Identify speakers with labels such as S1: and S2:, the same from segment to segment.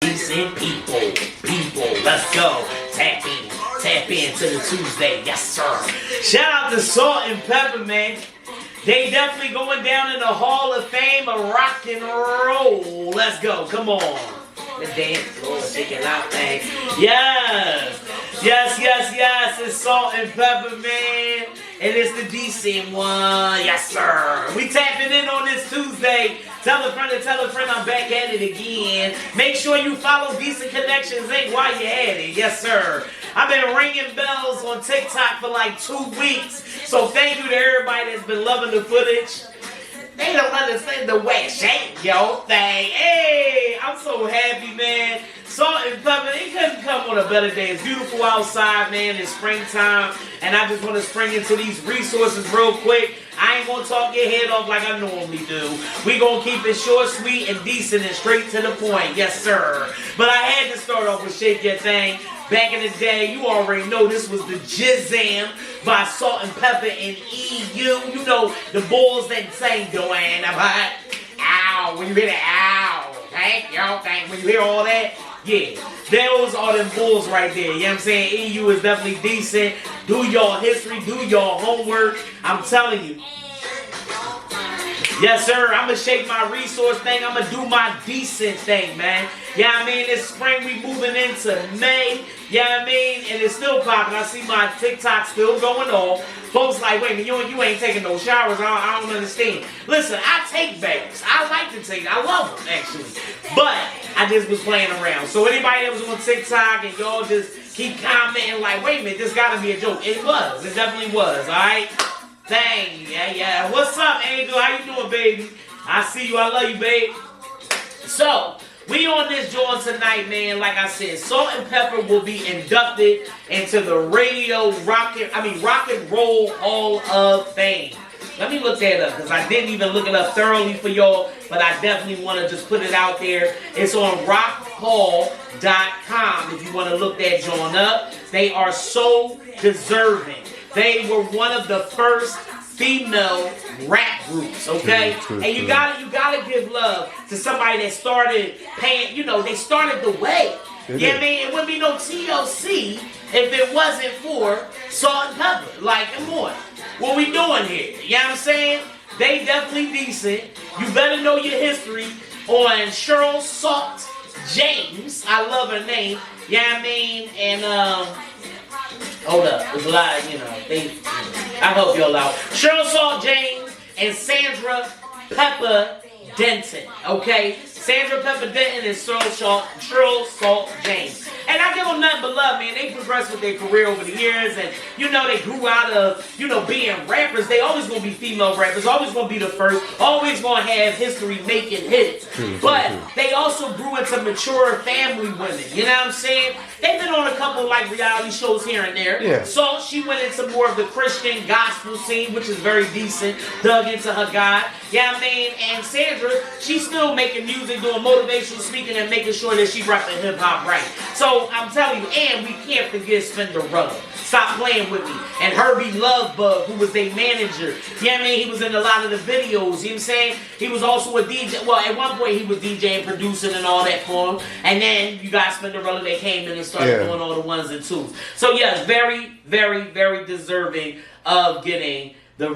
S1: Decent people, let's go. Tap into the Tuesday, yes sir. Shout out to Salt and Pepper, man. They definitely going down in the Hall of Fame of rock and roll. Let's go, come on. The dance floor, shaking out thing. Yes, it's Salt and Pepper, man. And it's the decent one, yes sir. We tapping in on this Tuesday. Tell a friend I'm back at it again. Make sure you follow Decent Connections Inc. while you're at it, yes sir. I've been ringing bells on TikTok for like 2 weeks. So thank you to everybody that's been loving the footage. They don't understand the wet shake, yo, thing. Hey, I'm so happy, man. Salt and Pepper, it couldn't come on a better day. It's beautiful outside, man. It's springtime, and I just want to spring into these resources real quick. I ain't going to talk your head off like I normally do. We going to keep it short, sweet, and decent and straight to the point. Yes, sir. But I had to start off with Shake Your Thing. Back in the day, you already know this was the Jizzam by Salt and Pepper and EU. You know, the bulls that sang Joanna, but ow, when you hear the ow, thank you, when you hear all that, yeah, those are them bulls right there. You know what I'm saying? EU is definitely decent. Do your history, do your homework. I'm telling you. Yes, sir. I'm going to shake my resource thing. I'm going to do my decent thing, man. Yeah, I mean, this spring we moving into May. Yeah, I mean, and it's still popping. I see my TikTok still going off. Folks like, wait a minute, you ain't taking no showers. I don't understand. Listen, I take baths. I like to take. I love them, actually. But I just was playing around. So anybody that was on TikTok and y'all just keep commenting like, wait a minute, this got to be a joke. It was. It definitely was, all right? Dang, yeah. What's up, Angel? How you doing, baby? I see you. I love you, babe. So, we on this joint tonight, man. Like I said, Salt and Pepper will be inducted into the Rock and Roll Hall of Fame. Let me look that up, because I didn't even look it up thoroughly for y'all, but I definitely want to just put it out there. It's on rockhall.com if you want to look that joint up. They are so deserving. They were one of the first female rap groups, okay? And you gotta give love to somebody that started paying, they started the way. You know what I mean? It wouldn't be no TLC if it wasn't for Salt and Pepper. Like, come on. What we doing here? You know what I'm saying? They definitely decent. You better know your history on Cheryl Salt James. I love her name. You know what I mean? And, hold up, there's a lot of, I help y'all out. Cheryl Salt James and Sandra Pepper Denton, okay? Sandra Pepper Denton and Cheryl Salt James. And I give them nothing but love, man. They progressed with their career over the years, and, they grew out of, being rappers. They always going to be female rappers, always going to be the first, always going to have history making hits. But they also grew into mature family women, you know what I'm saying? They've been on a couple like reality shows here and there. Yeah. So she went into more of the Christian gospel scene, which is very decent, dug into her God. Yeah, I mean, and Sandra, she's still making music, doing motivational speaking, and making sure that she repping hip hop right. So I'm telling you, and we can't forget Spinderella. Stop playing with me. And Herbie Lovebug, who was their manager. Yeah, I mean, he was in a lot of the videos. You know what I'm saying? He was also a DJ. Well, at one point he was DJing, producing, and all that for him. And then you got Spinderella that came in and started doing all the ones and twos. So yes, very, very, very deserving of getting the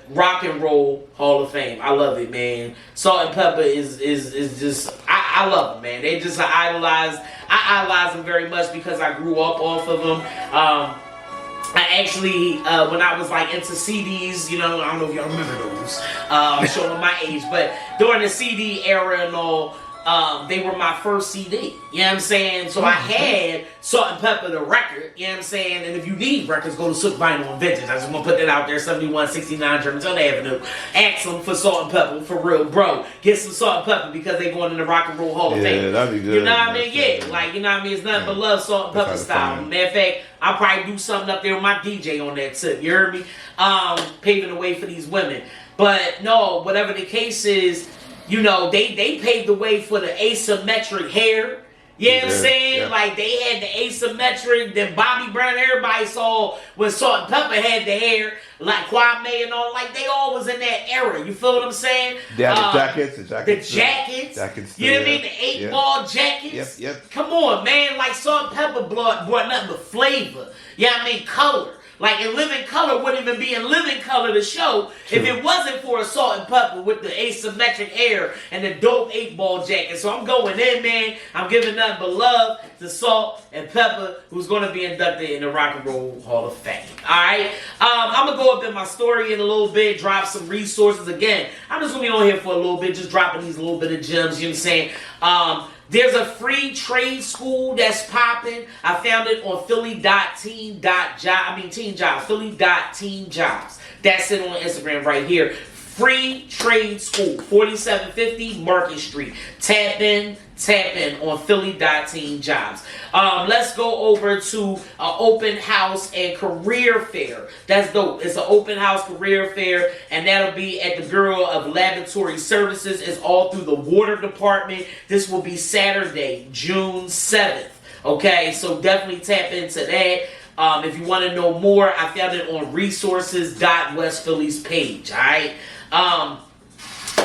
S1: Rock and Roll Hall of Fame. I love it, man. Salt and Pepper is just, I love them, man. They just I idolize them very much because I grew up off of them. I actually, when I was like into CDs, I don't know if y'all remember those. I'm showing my age, but during the CD era and all, they were my first CD. You know what I'm saying? So I had Salt and Pepper, the record. You know what I'm saying? And if you need records, go to Sook Vinyl and Vintage. I just want to put that out there. 7169 Germantown Avenue. Ask them for Salt and Pepper. For real, bro. Get some Salt and Pepper because they going in the Rock and Roll Hall of Fame.
S2: Yeah, that'd be good.
S1: You know what I mean? Yeah. Like, you know what I mean? It's nothing but love, Salt and Pepper style. Matter of fact, I'll probably do something up there with my DJ on that tip. You heard me? Paving the way for these women. But no, whatever the case is, they paved the way for the asymmetric hair. You know what I'm saying? Like, they had the asymmetric, then Bobby Brown, everybody saw when Salt and Pepper had the hair, like Kwame and all, like, they all was in that era. You feel what I'm saying?
S2: Yeah, the jackets.
S1: You know what I mean? The 8-ball jackets.
S2: Yep.
S1: Come on, man. Like, Salt and Pepper brought nothing but flavor. You know what I mean? Color. Like, In Living Color wouldn't even be In Living Color the show if it wasn't for a Salt and Pepper with the asymmetric hair and the dope 8-ball jacket. So I'm going in, man. I'm giving nothing but love to Salt and Pepper, who's going to be inducted in the Rock and Roll Hall of Fame. All right? I'm going to go up in my story in a little bit, drop some resources. Again, I'm just going to be on here for a little bit, just dropping these little bit of gems, you know what I'm saying? There's a free trade school that's popping. I found it on philly.teen.jobs. That's it on Instagram right here. Free trade school, 4750 Market Street. Tap in on philly.teen.jobs. Let's go over to an open house and career fair. That's dope. It's an open house career fair, and that'll be at the Bureau of Laboratory Services. It's all through the water department. This will be Saturday, June 7th. Okay, so definitely tap into that. If you want to know more, I found it on resources.west Philly's page. All right.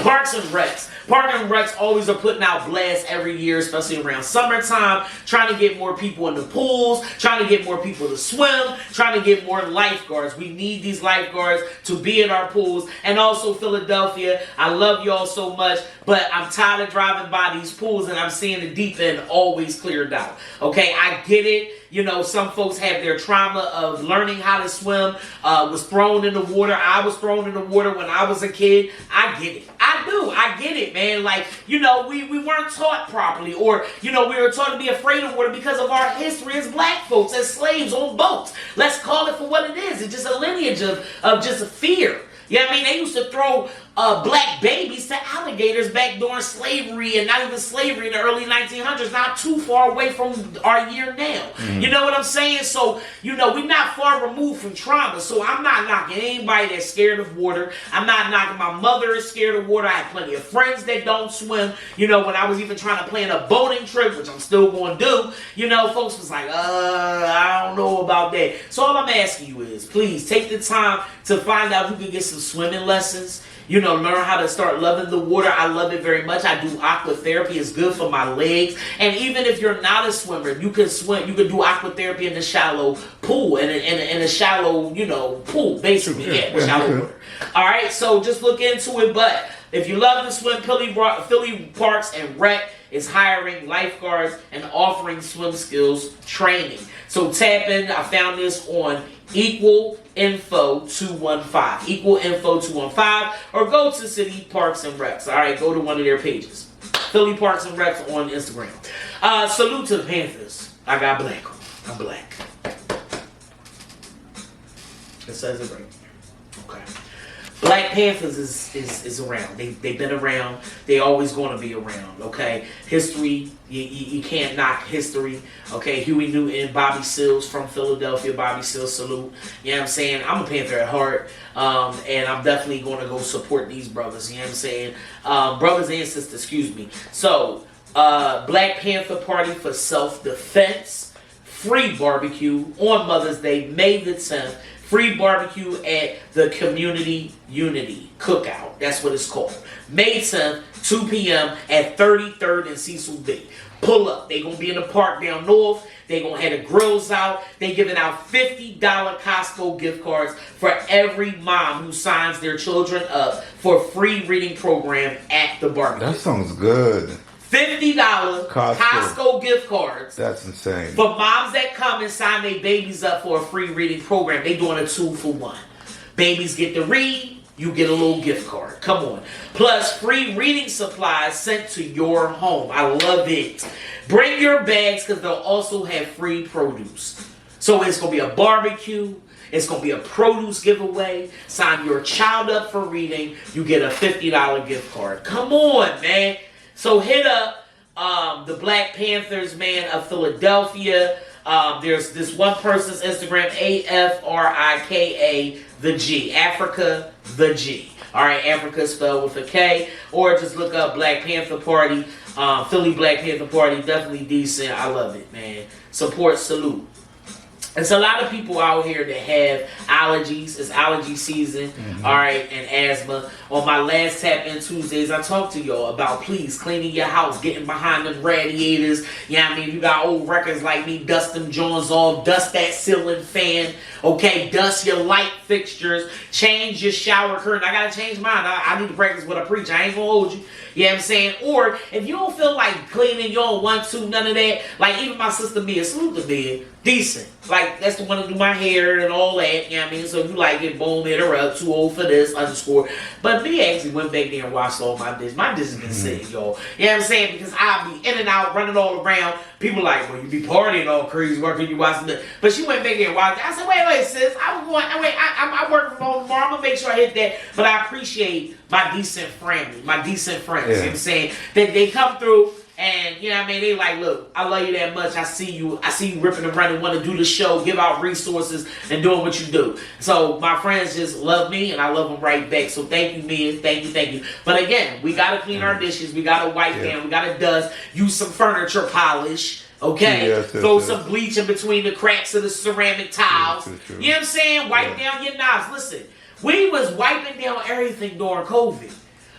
S1: Parks and Recs. Parks and Recs always are putting out blasts every year, especially around summertime, trying to get more people in the pools, trying to get more people to swim, trying to get more lifeguards. We need these lifeguards to be in our pools. And also Philadelphia, I love y'all so much, but I'm tired of driving by these pools and I'm seeing the deep end always cleared out. Okay, I get it. You know, some folks have their trauma of learning how to swim, was thrown in the water. I was thrown in the water when I was a kid. I get it. I get it, man. Like, you know, we weren't taught properly, or, you know, we were taught to be afraid of water because of our history as black folks, as slaves on boats. Let's call it for what it is. It's just a lineage of just a fear. You know what I mean? They used to throw black babies to alligators back during slavery, and not even slavery in the early 1900s, not too far away from our year now. Mm-hmm. You know what I'm saying? So, you know, we're not far removed from trauma. So I'm not knocking anybody that's scared of water. I'm not knocking my mother is scared of water. I have plenty of friends that don't swim. You know, when I was even trying to plan a boating trip, which I'm still going to do, you know, folks was like, I don't know about that. So all I'm asking you is, please take the time to find out who can get some swimming lessons. You know, learn how to start loving the water. I love it very much. I do aqua therapy. It's good for my legs. And even if you're not a swimmer, you can swim. You can do aqua therapy in the shallow pool, in a shallow, you know, pool, basically. Yeah, shallow water. All right, so just look into it. But if you love to swim, Philly Parks and Rec is hiring lifeguards and offering swim skills training. So tap in. I found this on Equal Info 215. Equal Info 215. Or go to City Parks and Recs. All right, go to one of their pages. Philly Parks and Recs on Instagram. Salute to the Panthers. I got black. I'm black. It says it right there. Okay. Black Panthers is around. They've been around. They always going to be around, okay? History, you can't knock history, okay? Huey Newton, Bobby Seals from Philadelphia. Bobby Seals, salute. You know what I'm saying? I'm a Panther at heart, and I'm definitely going to go support these brothers, you know what I'm saying? Brothers and sisters, excuse me. So, Black Panther Party for Self-Defense, free barbecue on Mother's Day, May the 10th. Free barbecue at the Community Unity Cookout. That's what it's called. May 10th, 2 p.m. at 33rd and Cecil B. Pull up. They're going to be in the park down north. They're going to have the grills out. They're giving out $50 Costco gift cards for every mom who signs their children up for a free reading program at the barbecue.
S2: That sounds good.
S1: $50 Costco gift cards.
S2: That's insane.
S1: For moms that come and sign their babies up for a free reading program. They doing a 2-for-1. Babies get to read, you get a little gift card. Come on. Plus free reading supplies sent to your home. I love it. Bring your bags because they'll also have free produce. So it's going to be a barbecue. It's going to be a produce giveaway. Sign your child up for reading. You get a $50 gift card. Come on, man. So hit up the Black Panthers, man, of Philadelphia. There's this one person's Instagram, AFRIKA, the G. Africa the G. All right, Africa spelled with a K, or just look up Black Panther Party, Philly Black Panther Party. Definitely decent. I love it, man. Support, salute. It's a lot of people out here that have allergies. It's allergy season, all right, and asthma. On my last Tap In Tuesdays, I talked to y'all about please cleaning your house, getting behind them radiators. You know what I mean? You got old records like me, dust them joints off, dust that ceiling fan, okay? Dust your light fixtures, change your shower curtain. I gotta change mine. I need to practice what I preach. I ain't gonna hold you. You know what I'm saying? Or if you don't feel like cleaning, you don't want to, none of that. Like even my sister Mia, salute to Mia, decent. Like that's the one to do my hair and all that. You know what I mean? So if you like it, boom, hit her up. Too old for this, _ But Mia actually went back there and washed all my dishes. My dishes been sitting, y'all. You know what I'm saying? Because I be in and out, running all around. People like, well, you be partying all crazy. Why couldn't you wash them? But she went back there and washed it. I said, wait, sis. I'm working from home tomorrow. I'm gonna make sure I hit that. But I appreciate my decent family, my decent friends. You know what I'm saying? They come through and you know what I mean, they like, look, I love you that much. I see you ripping and running, want to do the show, give out resources and doing what you do. So my friends just love me and I love them right back. So thank you, Mia. Thank you. But again, we gotta clean our dishes, we gotta wipe them, we gotta dust, use some furniture polish. Okay, throw some bleach in between the cracks of the ceramic tiles. You know what I'm saying? Wipe down your knobs. Listen, we was wiping down everything during COVID.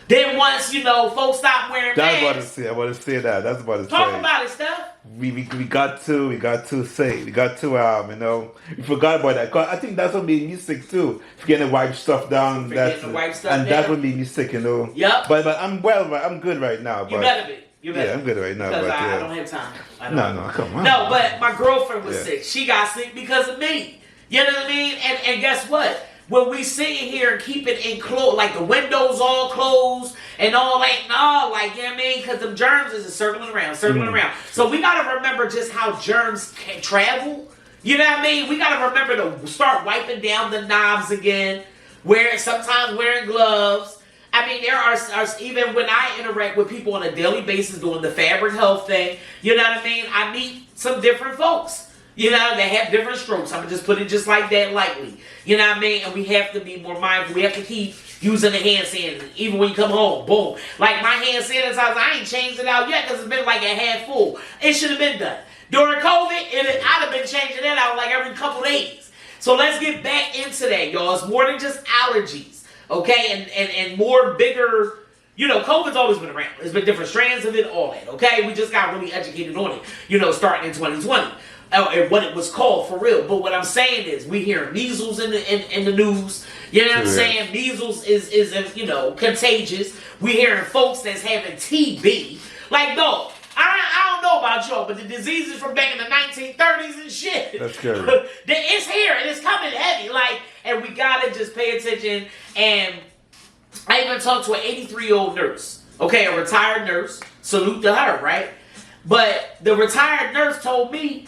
S1: Then once, you know, folks stopped wearing masks.
S2: I want to say that. That's about to
S1: Talk
S2: say.
S1: about it, Steph.
S2: We got to you know, we forgot about that. 'Cause I think that's what made me sick too. Forgetting to wipe stuff down. That's what made me sick, you know.
S1: Yep.
S2: But I'm I'm good right now.
S1: You better be.
S2: Yeah, I'm good right now.
S1: Because
S2: but,
S1: I don't have time.
S2: No, come on.
S1: No, but my girlfriend was sick. She got sick because of me. You know what I mean? And guess what? When we sitting here and keep it enclosed, like the windows all closed and all that, no, like, you know what I mean? Because the germs is circling around. So we got to remember just how germs can travel. You know what I mean? We got to remember to start wiping down the knobs again, sometimes wearing gloves. I mean, there are even when I interact with people on a daily basis doing the fabric health thing, you know what I mean? I meet some different folks. You know, they have different strokes. I'm going to just put it just like that lightly. You know what I mean? And we have to be more mindful. We have to keep using the hand sanitizer. Even when you come home, boom. Like my hand sanitizer, I ain't changed it out yet because it's been like a half full. It should have been done. During COVID, I'd have been changing that out like every couple days. So let's get back into that, y'all. It's more than just allergies, okay? And more bigger... You know, COVID's always been around. There's been different strands of it, all that, okay? We just got really educated on it, you know, starting in 2020. And what it was called for real. But what I'm saying is, we hear measles in the news. You know what I'm saying? Measles is you know, contagious. We hearing folks that's having TB. Like, no, I don't know about y'all, but the diseases from back in the 1930s and shit.
S2: That's scary.
S1: It's here and it's coming heavy. Like, and we gotta just pay attention. And I even talked to an 83-year-old nurse. Okay, a retired nurse. Salute to her, right? But the retired nurse told me,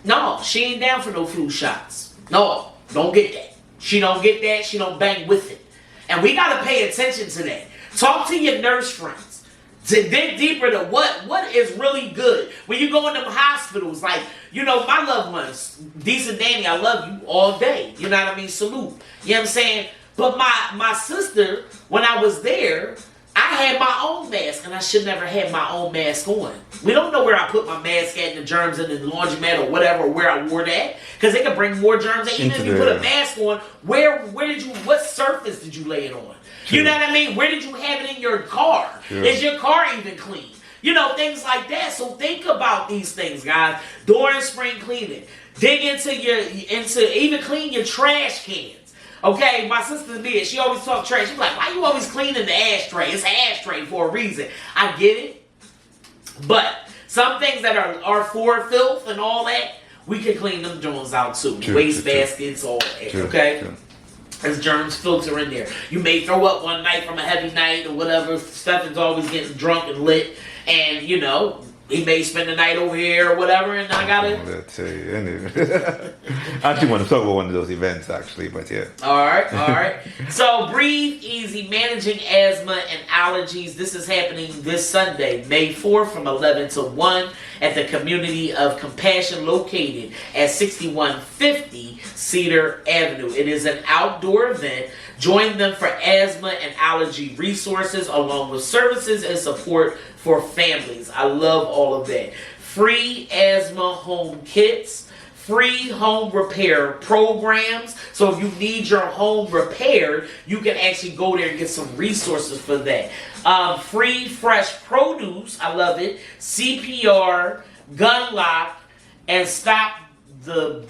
S1: no, she ain't down for no flu shots. No, don't get that. She don't get that. She don't bang with it. And we got to pay attention to that. Talk to your nurse friends. To dig deeper to what is really good. When you go in them hospitals, like, you know, my loved ones, Decent Danny, I love you all day. You know what I mean? Salute. You know what I'm saying? But my sister, when I was there, I had my own mask, and I should never have my own mask on. We don't know where I put my mask at, the germs in the laundromat or whatever, where I wore that, because they could bring more germs. And even if you put a mask on, what surface did you lay it on? True. You know what I mean? Where did you have it in your car? True. Is your car even clean? You know, things like that. So think about these things, guys. During spring cleaning, dig into even clean your trash cans. Okay, my sister did. She always talk trash. She's like, why you always cleaning the ashtray? It's an ashtray for a reason. I get it. But some things that are for filth and all that, we can clean them germs out too. Waste baskets, all that. Okay? As germs filter in there. You may throw up one night from a heavy night or whatever. Stuff is always getting drunk and lit. And, you know, he may spend the night over here or whatever, and I gotta.
S2: Let's say, anyway. I actually want to talk about one of those events, actually, but yeah.
S1: All right. So, Breathe Easy, Managing Asthma and Allergies. This is happening this Sunday, May 4th from 11 to 1 at the Community of Compassion located at 6150 Cedar Avenue. It is an outdoor event. Join them for asthma and allergy resources along with services and support for families. I love all of that. Free asthma home kits, free home repair programs. So if you need your home repaired, you can actually go there and get some resources for that. Free fresh produce, I love it. CPR, gun lock, and stop the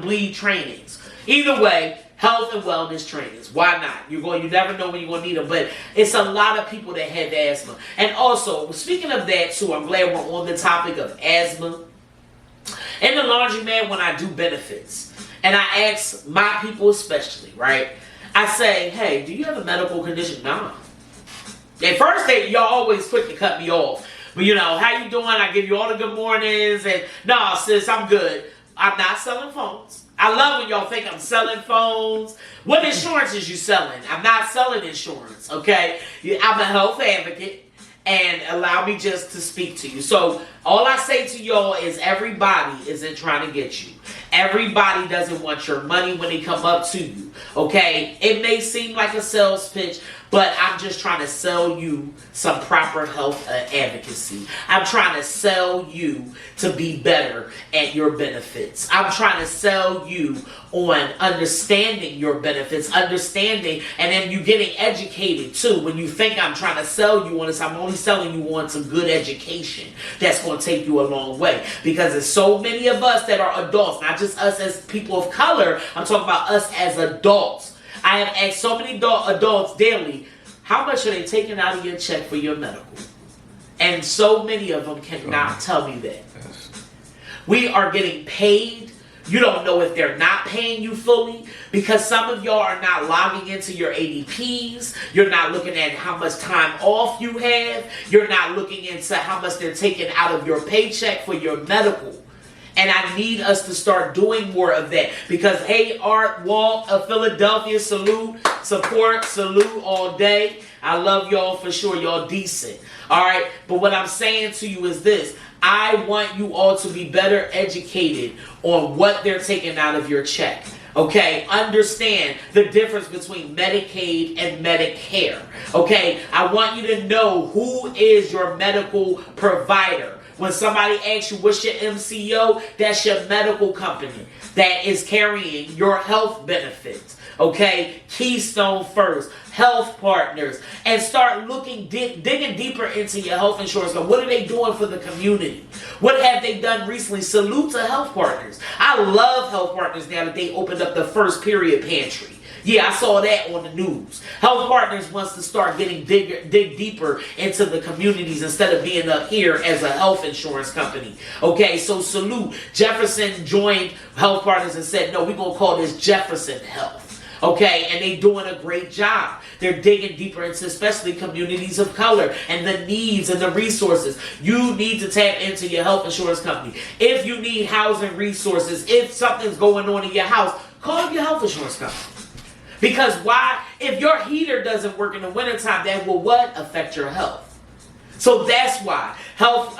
S1: bleed trainings. Either way, health and wellness trainings. Why not? You never know when you're gonna need them. But it's a lot of people that have asthma. And also, speaking of that too, I'm glad we're on the topic of asthma. In the laundromat, when I do benefits, and I ask my people especially, right? I say, hey, do you have a medical condition? No. At first, y'all always quick to cut me off. But how you doing? I give you all the good mornings. And no, sis, I'm good. I'm not selling phones. I love when y'all think I'm selling phones. What insurance is you selling? I'm not selling insurance, okay? I'm a health advocate. And allow me just to speak to you. So all I say to y'all is everybody isn't trying to get you. Everybody doesn't want your money when they come up to you. Okay? It may seem like a sales pitch, but I'm just trying to sell you some proper health advocacy. I'm trying to sell you to be better at your benefits. I'm trying to sell you on understanding your benefits, understanding, and then you getting educated too. When you think I'm trying to sell you on this, I'm only selling you on some good education that's going to take you a long way. Because there's so many of us that are adults, not just us as people of color, I'm talking about us as adults. I have asked so many adults daily, how much are they taking out of your check for your medical? And so many of them cannot tell me that. We are getting paid. You don't know if they're not paying you fully because some of y'all are not logging into your ADPs. You're not looking at how much time off you have. You're not looking into how much they're taking out of your paycheck for your medical. And I need us to start doing more of that. Because, hey, Art Walt of Philadelphia, salute, support, salute all day. I love y'all for sure. Y'all decent. All right? But what I'm saying to you is this. I want you all to be better educated on what they're taking out of your check. Okay? Understand the difference between Medicaid and Medicare. Okay? I want you to know who is your medical provider. When somebody asks you what's your MCO, that's your medical company that is carrying your health benefits. Okay? Keystone First, Health Partners, and start digging deeper into your health insurance. What are they doing for the community? What have they done recently? Salute to Health Partners. I love Health Partners now that they opened up the first period pantry. Yeah, I saw that on the news. Health Partners wants to start dig deeper into the communities instead of being up here as a health insurance company. Okay, so salute. Jefferson joined Health Partners and said, no, we're going to call this Jefferson Health. Okay, and they're doing a great job. They're digging deeper into especially communities of color and the needs and the resources. You need to tap into your health insurance company. If you need housing resources, if something's going on in your house, call up your health insurance company. Because why? If your heater doesn't work in the wintertime, that will what? Affect your health. So that's why Health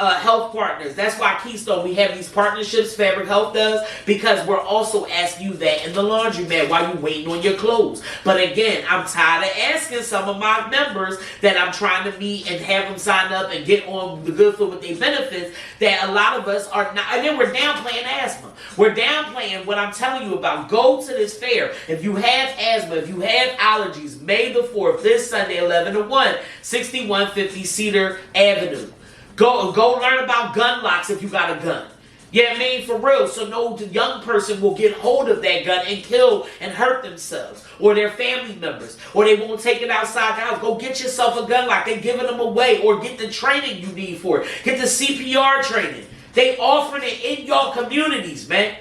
S1: Partners, that's why Keystone, we have these partnerships, Fabric Health does, because we're also asking you that in the laundromat while you're waiting on your clothes. But again, I'm tired of asking some of my members that I'm trying to meet and have them sign up and get on the good foot with their benefits, that a lot of us are not, and then we're downplaying asthma. We're downplaying what I'm telling you about. Go to this fair. If you have asthma, if you have allergies, May the 4th, this Sunday, 11 to 1, 6150 Cedar Avenue. Go learn about gun locks if you got a gun. Yeah, I mean, for real. So no young person will get hold of that gun and kill and hurt themselves or their family members, or they won't take it outside the house. Go get yourself a gun lock. They're giving them away, or get the training you need for it. Get the CPR training. They offering it in your communities, man.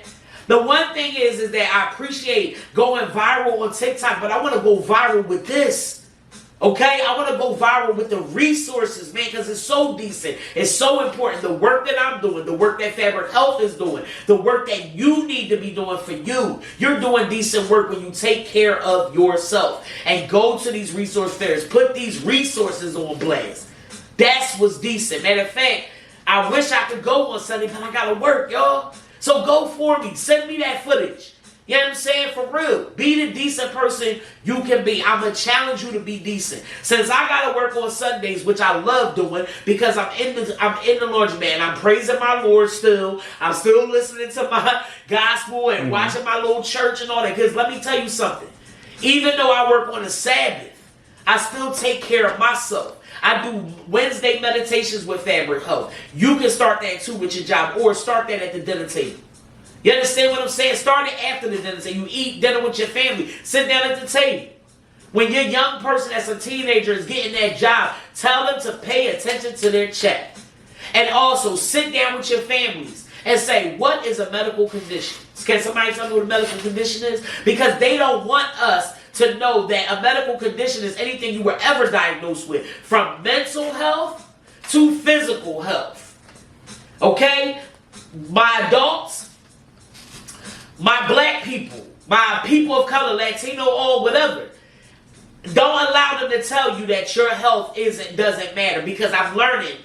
S1: The one thing is that I appreciate going viral on TikTok, but I want to go viral with this. Okay, I want to go viral with the resources, man, because it's so decent. It's so important. The work that I'm doing, the work that Fabric Health is doing, the work that you need to be doing for you. You're doing decent work when you take care of yourself. And go to these resource fairs. Put these resources on blast. That's what's decent. Matter of fact, I wish I could go on Sunday, but I got to work, y'all. So go for me. Send me that footage. You know what I'm saying? For real. Be the decent person you can be. I'm going to challenge you to be decent. Since I got to work on Sundays, which I love doing, because I'm in the laundromat. I'm praising my Lord still. I'm still listening to my gospel and watching my little church and all that. Because let me tell you something. Even though I work on the Sabbath, I still take care of myself. I do Wednesday meditations with Fabric Health. You can start that too with your job, or start that at the dinner table. You understand what I'm saying? Start it after the dinner table. You eat dinner with your family. Sit down at the table. When your young person that's a teenager is getting that job, tell them to pay attention to their check. And also sit down with your families and say, what is a medical condition? Can somebody tell me what a medical condition is? Because they don't want us to know that a medical condition is anything you were ever diagnosed with, from mental health to physical health. Okay? My adults, my black people, my people of color, Latino, or whatever, don't allow them to tell you that your health doesn't matter, because I'm learning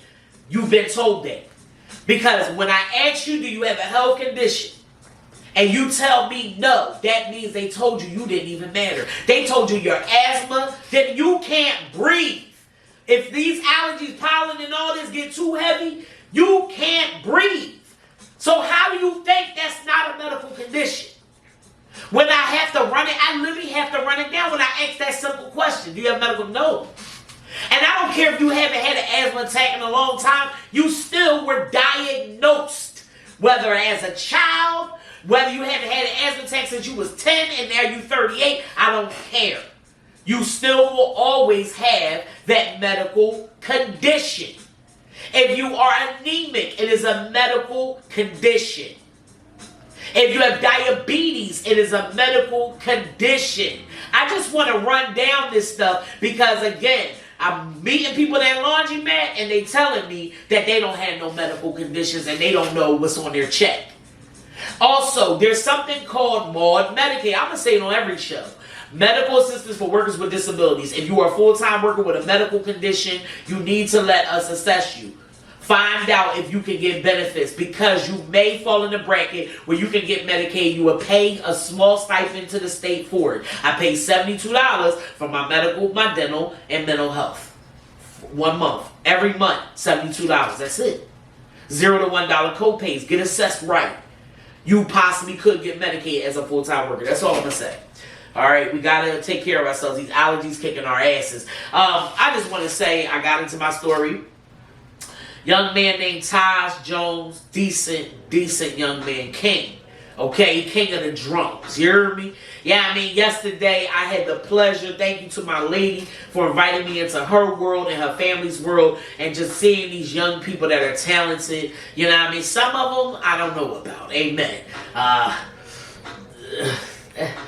S1: you've been told that. Because when I ask you, do you have a health condition? And you tell me no, that means they told you didn't even matter. They told you your asthma, that you can't breathe. If these allergies, pollen, and all this get too heavy, you can't breathe. So how do you think that's not a medical condition? When I have to run it, I literally have to run it down when I ask that simple question. Do you have medical? No. And I don't care if you haven't had an asthma attack in a long time, you still were diagnosed. Whether as a child, whether you haven't had an asthma attack since you was 10 and now you're 38, I don't care. You still will always have that medical condition. If you are anemic, it is a medical condition. If you have diabetes, it is a medical condition. I just want to run down this stuff because, again, I'm meeting people at that laundromat and they telling me that they don't have no medical conditions and they don't know what's on their check. Also, there's something called MAUD Medicaid. I'm going to say it on every show. Medical assistance for workers with disabilities. If you are a full-time worker with a medical condition, you need to let us assess you. Find out if you can get benefits, because you may fall in the bracket where you can get Medicaid. You will pay a small stipend to the state for it. I pay $72 for my medical, my dental, and mental health. 1 month. Every month, $72. That's it. $0 to $1 co-pays. Get assessed right. You possibly could get Medicaid as a full-time worker. That's all I'm going to say. All right, we got to take care of ourselves. These allergies kicking our asses. I just want to say I got into my story. Young man named Taj Jones, decent young man, king. Okay, king of the drums. You hear me? Yeah, I mean, yesterday I had the pleasure, thank you to my lady for inviting me into her world and her family's world, and just seeing these young people that are talented. You know what I mean? Some of them I don't know about. Amen.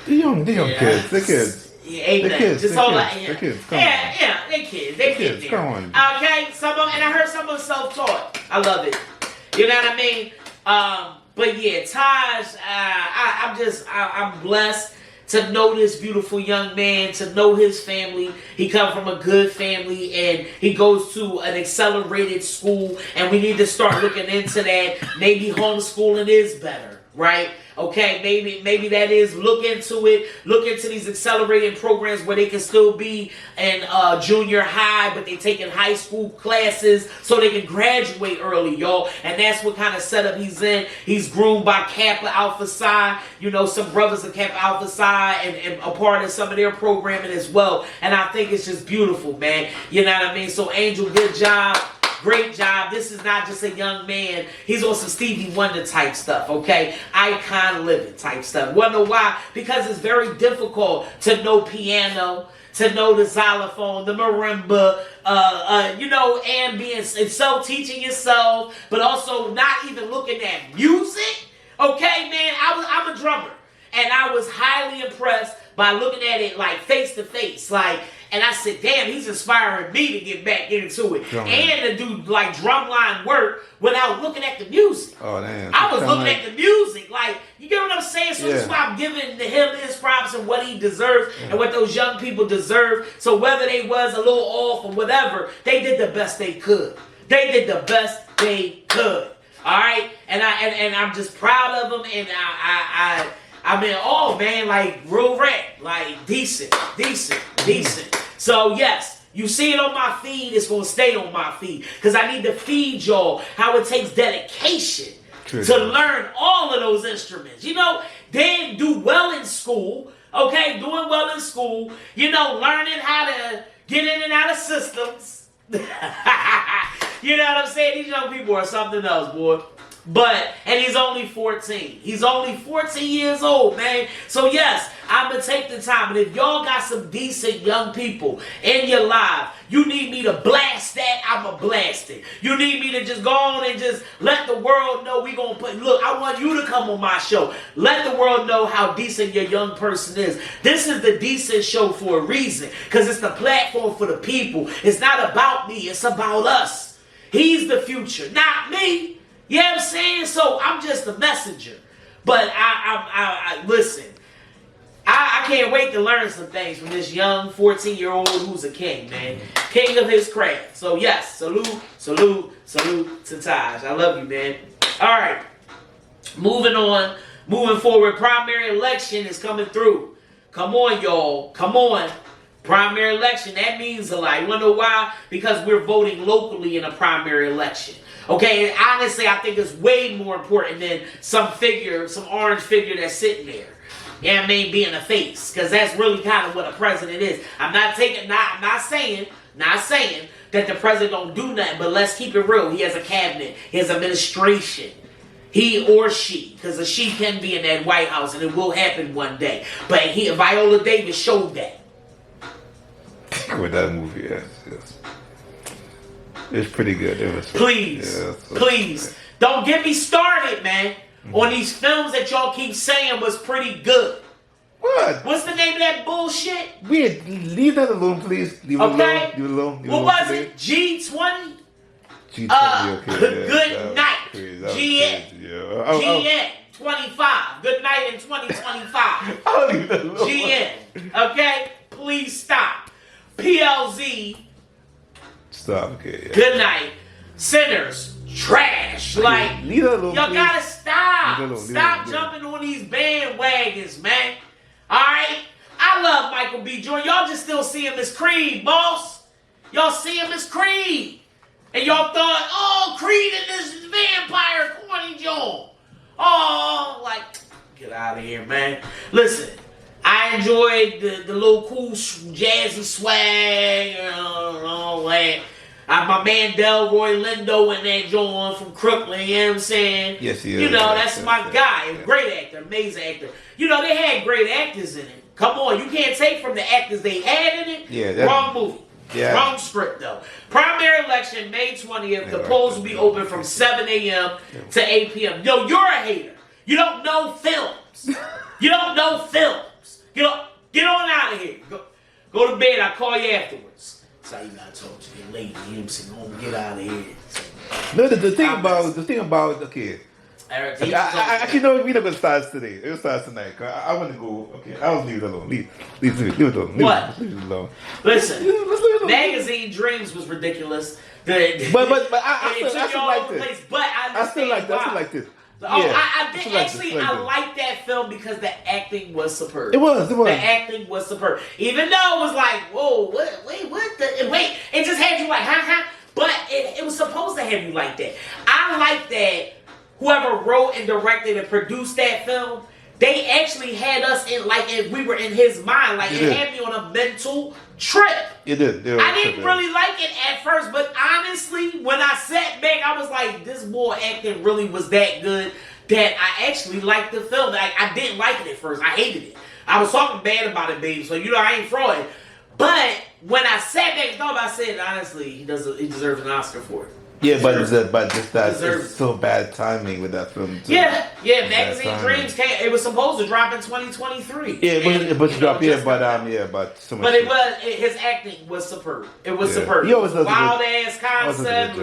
S2: The young kids, the kids.
S1: Yeah, amen.
S2: The kids,
S1: just
S2: the
S1: hold
S2: kids,
S1: on.
S2: the kids, come
S1: yeah, they kids. They kids.
S2: Come on.
S1: Okay, some of them, and I heard some of them self-taught. I love it. You know what I mean? But yeah, Taj, I'm blessed to know this beautiful young man, to know his family. He comes from a good family, and he goes to an accelerated school, and we need to start looking into that. Maybe homeschooling is better, right? Okay, maybe that is, look into it. Look into these accelerated programs where they can still be in junior high, but they taking high school classes so they can graduate early, y'all. And that's what kind of setup he's in. He's groomed by Kappa Alpha Psi. You know, some brothers of Kappa Alpha Psi and a part of some of their programming as well. And I think it's just beautiful, man. You know what I mean? So Angel, good job. Great job. This is not just a young man. He's on some Stevie Wonder type stuff, okay? Icon living type stuff. Wanna know why? Because it's very difficult to know piano, to know the xylophone, the marimba, ambience, and teaching yourself, but also not even looking at music. Okay, man, I'm a drummer, and I was highly impressed by looking at it like face to face, like, And I said, damn, he's inspiring me to get back into it.
S2: Drumline.
S1: And to do like drumline work without looking at the music.
S2: Oh, damn.
S1: I was looking at the music. Like, you get what I'm saying? So that's
S2: Yeah.
S1: why I'm giving him his props and what he deserves and what those young people deserve. So whether they was a little off or whatever, they did the best they could. They did the best they could. All right? And I'm just proud of them. And I mean, oh man, like real rap, like decent. So yes, you see it on my feed, it's gonna stay on my feed. Because I need to feed y'all how it takes dedication to learn all of those instruments. You know, then do well in school, okay? Doing well in school, you know, learning how to get in and out of systems. You know what I'm saying? These young people are something else, boy. And he's only 14. He's only 14 years old, man. So yes, I'm going to take the time. And if y'all got some decent young people in your life, you need me to blast that, I'm going to blast it. You need me to just go on and just let the world know we going to put, look, I want you to come on my show. Let the world know how decent your young person is. This is the decent show for a reason. Because it's the platform for the people. It's not about me. It's about us. He's the future, not me. You know what I'm saying? So I'm just a messenger. But I listen, I can't wait to learn some things from this young 14-year-old who's a king, man. King of his craft. So yes, salute to Taj. I love you, man. All right. Moving on. Moving forward. Primary election is coming through. Come on, y'all. Come on. Primary election. That means a lot. You want to know why? Because we're voting locally in a primary election. Okay, and honestly, I think it's way more important than some orange figure that's sitting there. You know what I mean? Being a face. Because that's really kind of what a president is. I'm not saying that the president don't do nothing, but let's keep it real. He has a cabinet. He has administration. He or she, because a she can be in that White House, and it will happen one day. But Viola Davis showed that.
S2: With that movie, yes. It's pretty good.
S1: Please, don't get me started, man, on these films that y'all keep saying was pretty good.
S2: What?
S1: What's the name of that bullshit?
S2: Leave that alone, please. Leave it alone.
S1: What was it? G20?
S2: G20, okay.
S1: Good night. GN. GN 25. Good night in 2025.
S2: I'll leave that alone.
S1: GN. Okay? Please stop. PLZ.
S2: Stop, okay. Yeah.
S1: Good night. Sinners. Trash. Like,
S2: leave that alone,
S1: y'all gotta stop. Stop
S2: alone.
S1: jumping on these bandwagons, man. Alright? I love Michael B. Jordan. Y'all just still see him as Creed, boss. Y'all see him as Creed. And y'all thought, oh, Creed and this vampire corny Joe. Oh, like, get out of here, man. Listen, I enjoyed the little cool jazzy swag and all that. My man Delroy Lindo in that joint from Crooklyn, you know what I'm saying?
S2: Yes, he is.
S1: You know, that's my guy. Great actor, amazing actor. You know, they had great actors in it. Come on, you can't take from the actors they had in it.
S2: Yeah,
S1: wrong movie.
S2: Yeah.
S1: Wrong script, though. Primary election, May 20th. The polls will be open from 7 a.m. to 8 p.m. Yo, you're a hater. You don't know films. You don't know films. Get on out of here. Go to bed. I'll call you afterwards. That's how you gotta talk to your lady. You know what I'm saying? Go get out of here.
S2: No, the thing about, okay. Actually, no, we're not going to start today. We'll start tonight. I want to go. Okay, I'll leave it alone. Leave it alone. Leave it alone.
S1: Listen,
S2: leave it alone.
S1: Magazine Dreams was ridiculous.
S2: But I still like this.
S1: But I
S2: still like this.
S1: Oh, yeah, I like that film because the acting was superb.
S2: It was.
S1: The acting was superb. Even though it was like, whoa, wait. It just had you like, huh? But it was supposed to have you like that. I like that whoever wrote and directed and produced that film, they actually had us in, like, if we were in his mind. Like, it had me on a mental trip.
S2: It did.
S1: I didn't really like it at first, but honestly, when I sat back, I was like, this boy acting really was that good that I actually liked the film. I didn't like it at first. I hated it. I was talking bad about it, baby, so, I ain't fraud. But when I sat back and thought about it, I said, honestly, he deserves an Oscar for it.
S2: Yeah, but it's so bad timing with that film too.
S1: Yeah, Magazine Dreams came. It was supposed to drop in 2023.
S2: Yeah, it was drop. But
S1: his acting was superb. It was superb.
S2: He always does
S1: wild ass concept.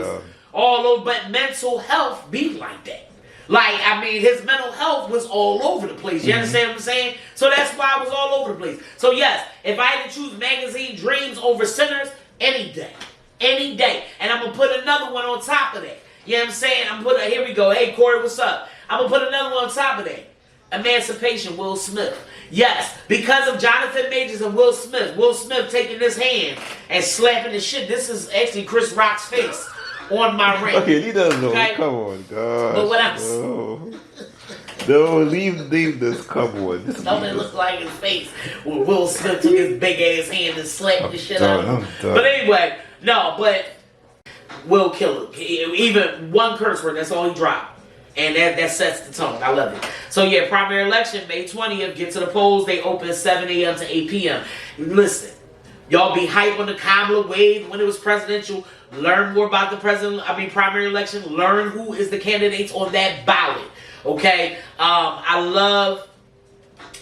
S1: All over, but mental health be like that. Like, I mean, his mental health was all over the place. You understand what I'm saying? So that's why it was all over the place. So yes, if I had to choose Magazine Dreams over Sinners, any day. Any day. And I'm going to put another one on top of that. You know what I'm saying? Here we go. Hey, Corey, what's up? I'm going to put another one on top of that. Emancipation, Will Smith. Yes, because of Jonathan Majors and Will Smith. Will Smith taking his hand and slapping the shit. This is actually Chris Rock's face on my ring.
S2: Okay, he doesn't know. Okay? Come on, God.
S1: But what I'm
S2: no, leave this. Come on.
S1: Don't it look like his face when Will Smith took his big ass hand and slapped the shit out of him? But anyway, no, but Will kill him. Even one curse word, that's all he dropped. And that sets the tone. I love it. So yeah, primary election, May 20th. Get to the polls. They open 7 a.m. to 8 p.m. Listen, y'all be hype on the Kamala wave when it was presidential. Learn more about the primary election. Learn who is the candidates on that ballot. Okay? I love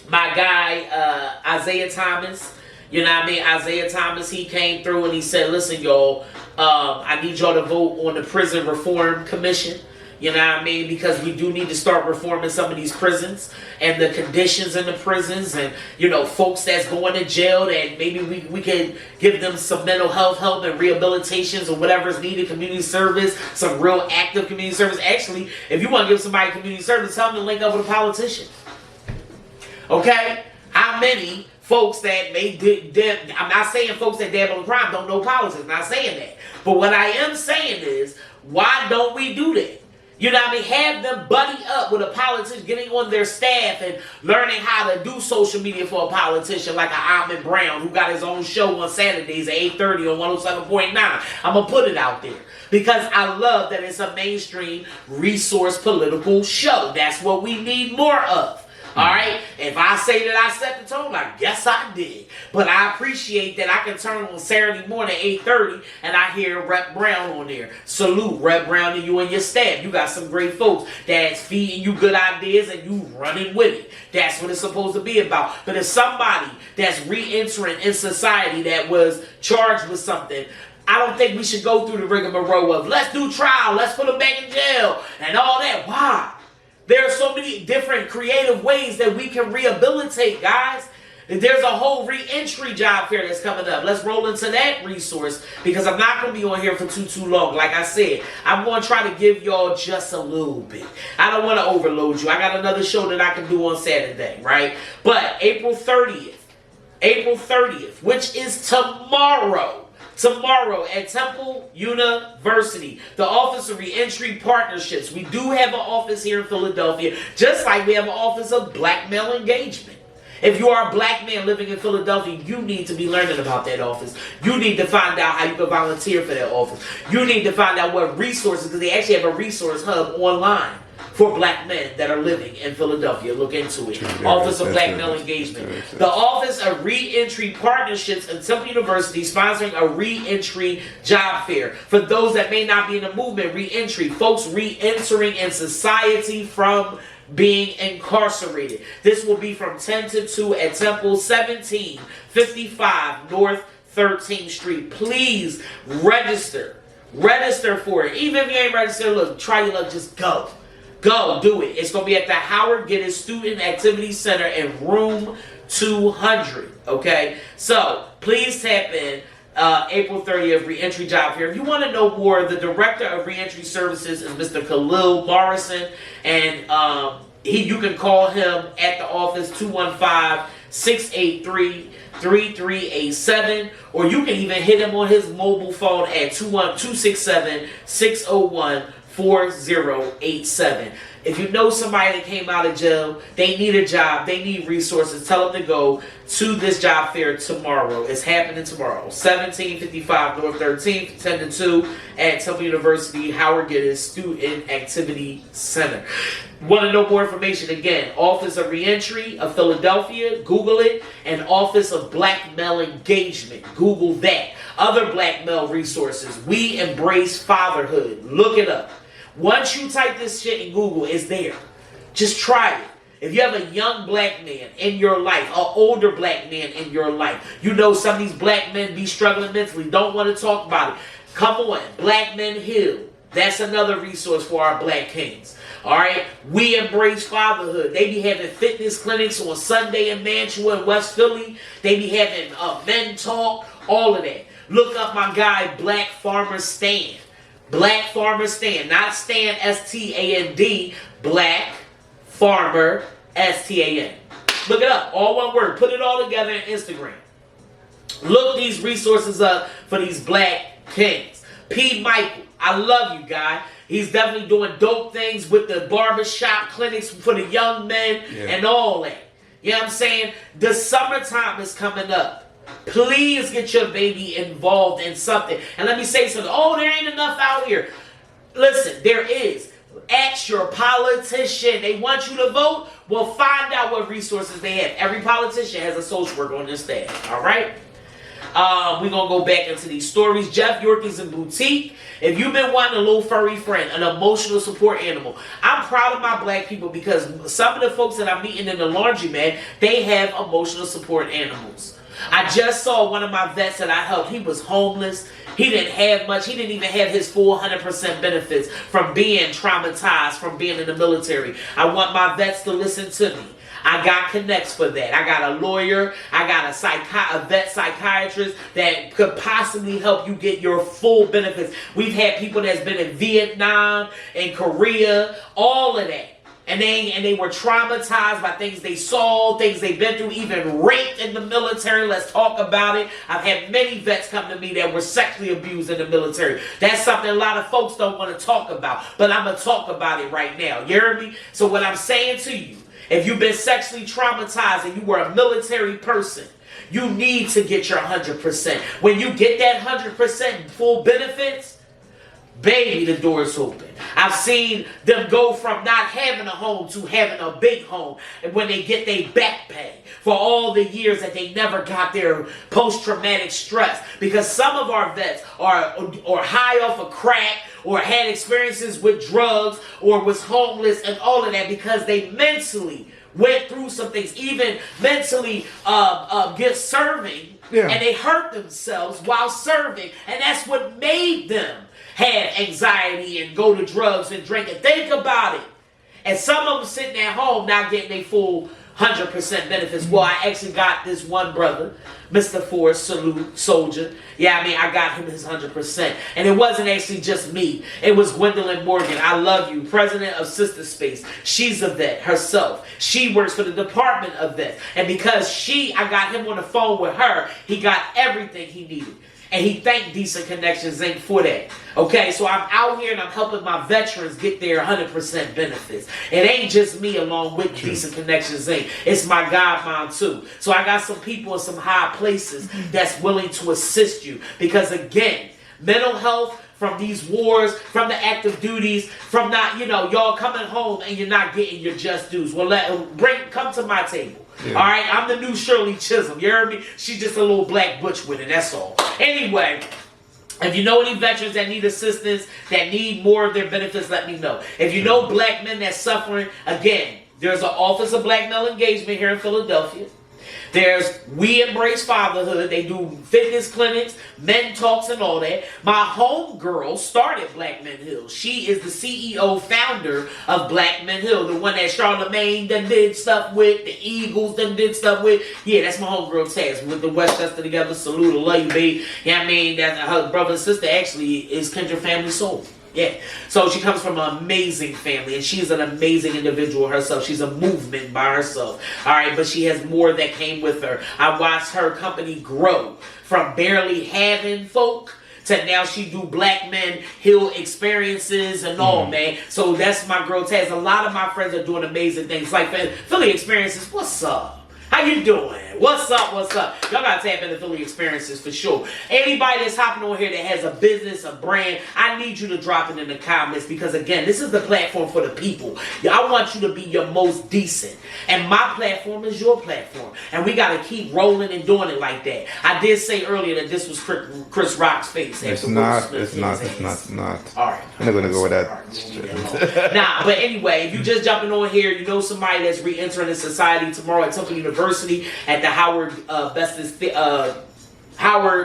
S1: my guy, Isaiah Thomas. You know what I mean? Isaiah Thomas, he came through and he said, listen, y'all, I need y'all to vote on the Prison Reform Commission. You know what I mean? Because we do need to start reforming some of these prisons and the conditions in the prisons and, you know, folks that's going to jail that maybe we can give them some mental health help and rehabilitations or whatever is needed, community service, some real active community service. Actually, if you want to give somebody community service, tell them to link up with a politician. Okay? How many folks that I'm not saying folks that dabble in crime don't know politics. I'm not saying that. But what I am saying is, why don't we do that? You know what I mean? Have them buddy up with a politician, getting on their staff and learning how to do social media for a politician like a Ahmed Brown who got his own show on Saturdays at 8:30 on 107.9. I'm going to put it out there because I love that it's a mainstream resource political show. That's what we need more of. All right? If I say that I set the tone, I guess I did. But I appreciate that I can turn on Saturday morning at 8:30 and I hear Rep Brown on there. Salute Rep Brown and you and your staff. You got some great folks that's feeding you good ideas and you running with it. That's what it's supposed to be about. But if somebody that's re-entering in society that was charged with something, I don't think we should go through the rigmarole of let's do trial, let's put them back in jail and all that. Why? There are so many different creative ways that we can rehabilitate, guys. There's a whole re-entry job fair that's coming up. Let's roll into that resource because I'm not going to be on here for too long. Like I said, I'm going to try to give y'all just a little bit. I don't want to overload you. I got another show that I can do on Saturday, right? But April 30th, which is tomorrow at Temple University, the Office of Reentry Partnerships. We do have an office here in Philadelphia, just like we have an office of black male engagement. If you are a black man living in Philadelphia, you need to be learning about that office. You need to find out how you can volunteer for that office. You need to find out what resources, because they actually have a resource hub online for black men that are living in Philadelphia. Look into it. Office of Black Male Engagement. The Office of Reentry Partnerships and Temple University sponsoring a reentry job fair. For those that may not be in the movement, reentry, folks re-entering in society from being incarcerated. This will be from 10 to 2 at Temple, 1755 North 13th Street. Please register. Register for it. Even if you ain't registered, look, try your luck, just go. Go, do it. It's going to be at the Howard Giddens Student Activity Center in room 200. Okay? So, please tap in April 30th, Reentry Job Fair. If you want to know more, the Director of Reentry Services is Mr. Khalil Morrison. And you can call him at the office, 215-683-3387. Or you can even hit him on his mobile phone at 267-601-4087. If you know somebody that came out of jail, they need a job, they need resources, tell them to go to this job fair tomorrow. It's happening tomorrow. 1755 North 13th, 10 to 2 at Temple University, Howard Giddens Student Activity Center. Want to know more information? Again, Office of Reentry of Philadelphia, Google it, and Office of Black Male Engagement, Google that. Other black male resources. We Embrace Fatherhood. Look it up. Once you type this shit in Google, it's there. Just try it. If you have a young black man in your life, an older black man in your life, you know some of these black men be struggling mentally, don't want to talk about it. Come on, Black Men Heal. That's another resource for our black kings. Alright? We Embrace Fatherhood. They be having fitness clinics on Sunday in Mantua in West Philly. They be having men talk, all of that. Look up my guy, Black Farmer Stan. Black Farmer Stan. Not Stan, S-T-A-N-D. Black Farmer, S-T-A-N. Look it up. All one word. Put it all together on Instagram. Look these resources up for these black kings. P. Michael. I love you, guy. He's definitely doing dope things with the barbershop clinics for the young men and all that. You know what I'm saying? The summertime is coming up. Please get your baby involved in something. And let me say something. Oh, there ain't enough out here. Listen, there is. Ask your politician. They want you to vote? Well, find out what resources they have. Every politician has a social worker on their staff. All right? We're going to go back into these stories. Jeff York is in boutique. If you've been wanting a little furry friend, an emotional support animal, I'm proud of my black people because some of the folks that I'm meeting in the laundromat, they have emotional support animals. I just saw one of my vets that I helped. He was homeless. He didn't have much. He didn't even have his full 100% benefits from being traumatized, from being in the military. I want my vets to listen to me. I got connects for that. I got a lawyer. I got a vet psychiatrist that could possibly help you get your full benefits. We've had people that's been in Vietnam, in Korea, all of that. And they were traumatized by things they saw, things they've been through, even raped in the military. Let's talk about it. I've had many vets come to me that were sexually abused in the military. That's something a lot of folks don't want to talk about. But I'm going to talk about it right now. You hear me? So what I'm saying to you, if you've been sexually traumatized and you were a military person, you need to get your 100%. When you get that 100% full benefits, baby, the door is open. I've seen them go from not having a home to having a big home. And when they get their back pay for all the years that they never got their post-traumatic stress. Because some of our vets are high off of crack or had experiences with drugs or was homeless and all of that because they mentally went through some things. Even mentally get serving and they hurt themselves while serving. And that's what made them have anxiety and go to drugs and drink and think about it. And some of them sitting at home not getting their full 100% benefits. Well, I actually got this one brother, Mr. Forrest, salute, soldier. Yeah, I mean, I got him his 100%. And it wasn't actually just me. It was Gwendolyn Morgan. I love you. President of Sister Space. She's a vet herself. She works for the Department of Vets. And because I got him on the phone with her, he got everything he needed. And he thanked Decent Connections Inc. for that. Okay, so I'm out here and I'm helping my veterans get their 100% benefits. It ain't just me along with Decent Connections Inc. It's my godmom too. So I got some people in some high places that's willing to assist you. Because again, mental health from these wars, from the active duties, from not, y'all coming home and you're not getting your just dues. Well, come to my table. Yeah. All right, I'm the new Shirley Chisholm. You heard me? She's just a little black butch with it. That's all. Anyway, if you know any veterans that need assistance, that need more of their benefits, let me know. If you know black men that's suffering, again, there's an Office of Black Male Engagement here in Philadelphia. There's We Embrace Fatherhood. They do fitness clinics, men talks, and all that. My homegirl started Black Men Hill. She is the CEO, founder of Black Men Hill, the one that Charlamagne done did stuff with, the Eagles done did stuff with. Yeah, that's my homegirl Taz. With the Westchester together. Salute, I love you, babe. Yeah, I mean, that her brother and sister actually is Kendra Family Soul. Yeah. So she comes from an amazing family, and she's an amazing individual herself. She's a movement by herself. All right, but she has more that came with her. I watched her company grow from barely having folk to now she do Black Men Hill experiences and all, man. So that's my girl Taz. A lot of my friends are doing amazing things. Like Philly Experiences, what's up? How you doing? What's up? What's up? Y'all gotta tap into Philly experiences for sure. Anybody that's hopping on here that has a business, a brand, I need you to drop it in the comments because again, this is the platform for the people. I want you to be your most decent. And my platform is your platform. And we gotta keep rolling and doing it like that. I did say earlier that this was Chris Rock's face.
S2: It's not. Alright. I'm not gonna go with that.
S1: Nah, but anyway, if you just jumping on here, you know somebody that's re-entering in society tomorrow at Temple University at the Howard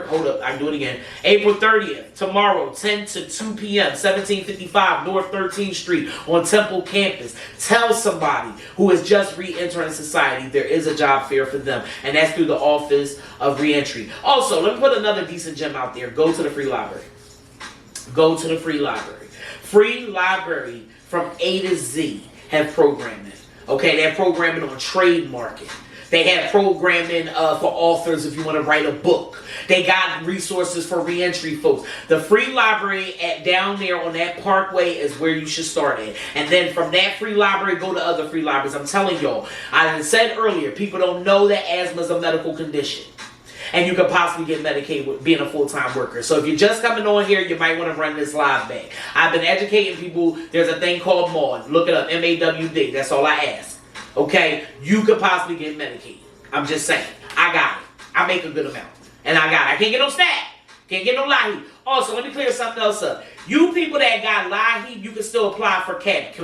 S1: hold up, I can do it again. April 30th, tomorrow, 10 to 2 p.m., 1755 North 13th Street on Temple campus. Tell somebody who is just re-entering society there is a job fair for them, and that's through the Office of Reentry. Also, let me put another decent gem out there. Go to the free library. Go to the free library. Free library from A to Z have programming. Okay, they have programming on trademarking. They have programming for authors if you want to write a book. They got resources for reentry folks. The free library down there on that parkway is where you should start at. And then from that free library, go to other free libraries. I'm telling y'all, I said earlier, people don't know that asthma is a medical condition. And you could possibly get Medicaid with being a full-time worker. So if you're just coming on here, you might want to run this live back. I've been educating people. There's a thing called MAWD. Look it up, MAWD. That's all I ask. Okay? You could possibly get Medicaid. I'm just saying. I got it. I make a good amount. And I got it. I can't get no SNAP. Can't get no LIHEAP. Also, let me clear something else up. You people that got LIHEAP, you can still apply for CAP,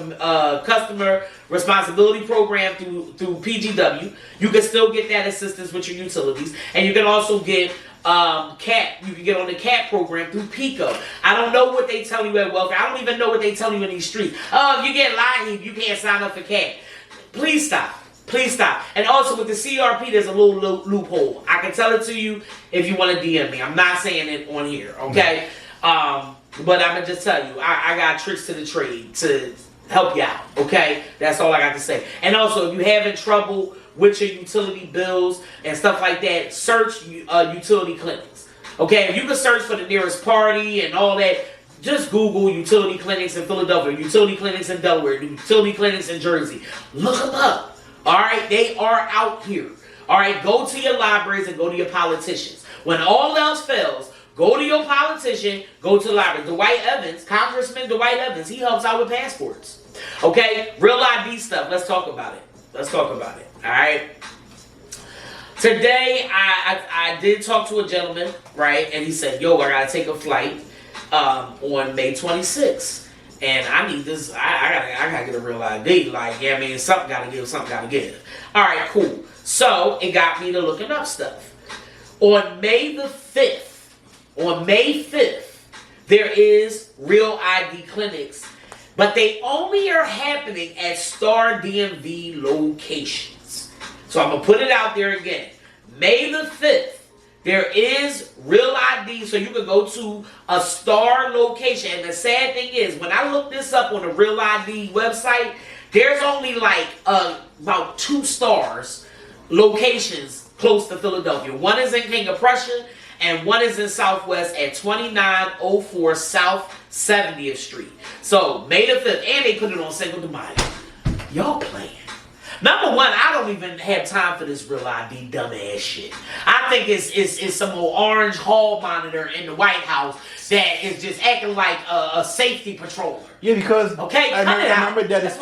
S1: Customer Responsibility Program through PGW. You can still get that assistance with your utilities. And you can also get CAP. You can get on the CAP program through PICO. I don't know what they tell you at welfare. I don't even know what they tell you in these streets. Oh, if you get LIHEAP, you can't sign up for CAP. Please stop. Please stop. And also with the CRP, there's a little loophole. I can tell it to you if you want to DM me. I'm not saying it on here, okay? But I'm going to just tell you, I got tricks to the trade to help you out, okay? That's all I got to say. And also, if you're having trouble with your utility bills and stuff like that, search utility clinics, okay? If you can search for the nearest party and all that, just Google utility clinics in Philadelphia, utility clinics in Delaware, utility clinics in Jersey. Look them up. All right, they are out here. All right, go to your libraries and go to your politicians. When all else fails, go to your politician, go to the library. Dwight Evans, Congressman Dwight Evans, he helps out with passports. Okay, real ID stuff. Let's talk about it. Let's talk about it. All right. Today, I did talk to a gentleman, right, and he said, yo, I got to take a flight on May 26th. And I need this, I gotta get a real ID. Like, yeah, I mean, something gotta give, something gotta give. Alright, cool. So, it got me to looking up stuff. On May the 5th, there is real ID clinics, but they only are happening at Star DMV locations. So, I'm gonna put it out there again. May the 5th. There is real ID, so you can go to a Star location. And the sad thing is, when I looked this up on the Real ID website, there's only like about 2 Stars locations close to Philadelphia. One is in King of Prussia, and one is in Southwest at 2904 South 70th Street. So, May the 5th, and they put it on Cinco de Mayo. Y'all playing. Number one, I don't even have time for this real ID dumbass shit. I think it's some old orange hall monitor in the White House that is just acting like a safety patroller.
S2: Yeah, because
S1: okay,
S2: I remember that it's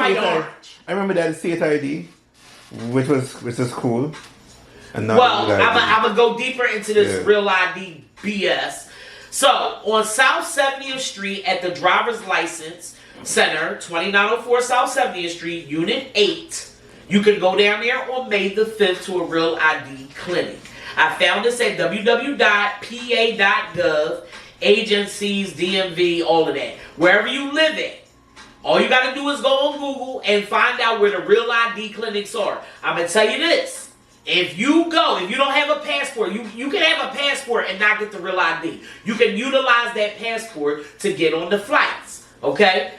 S2: CSID, which is cool. And
S1: well, I'm gonna go deeper into this real ID BS. So on South 70th Street at the Driver's License Center, 2904 South 70th Street, Unit 8. You can go down there on May the 5th to a real ID clinic. I found this at www.pa.gov, agencies, DMV, all of that. Wherever you live at, all you got to do is go on Google and find out where the real ID clinics are. I'm going to tell you this. If you don't have a passport, you can have a passport and not get the real ID. You can utilize that passport to get on the flights. Okay?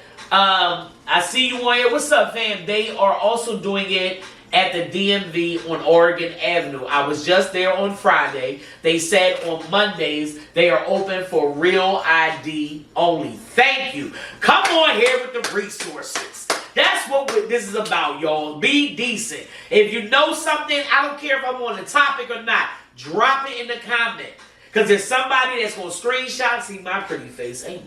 S1: I see you on here. What's up, fam? They are also doing it at the DMV on Oregon Avenue. I was just there on Friday. They said on Mondays they are open for real ID only. Thank you. Come on here with the resources. That's what this is about, y'all. Be decent. If you know something, I don't care if I'm on the topic or not, drop it in the comment. Because there's somebody that's going to screenshot, see my pretty face. Amen.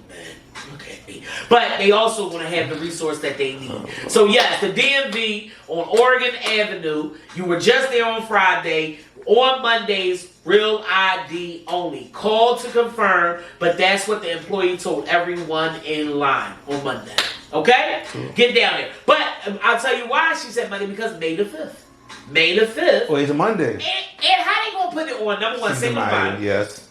S1: Look at me. But they also want to have the resource that they need. So yes, the DMV on Oregon Avenue. You were just there on Friday. On Mondays, real ID only. Call to confirm, but that's what the employee told everyone in line on Monday. Okay? Get down there. But I'll tell you why she said Monday, because May the 5th. May the 5th.
S2: Oh, it's a Monday.
S1: And how they gonna put it on? Number one, single body.
S2: Yes.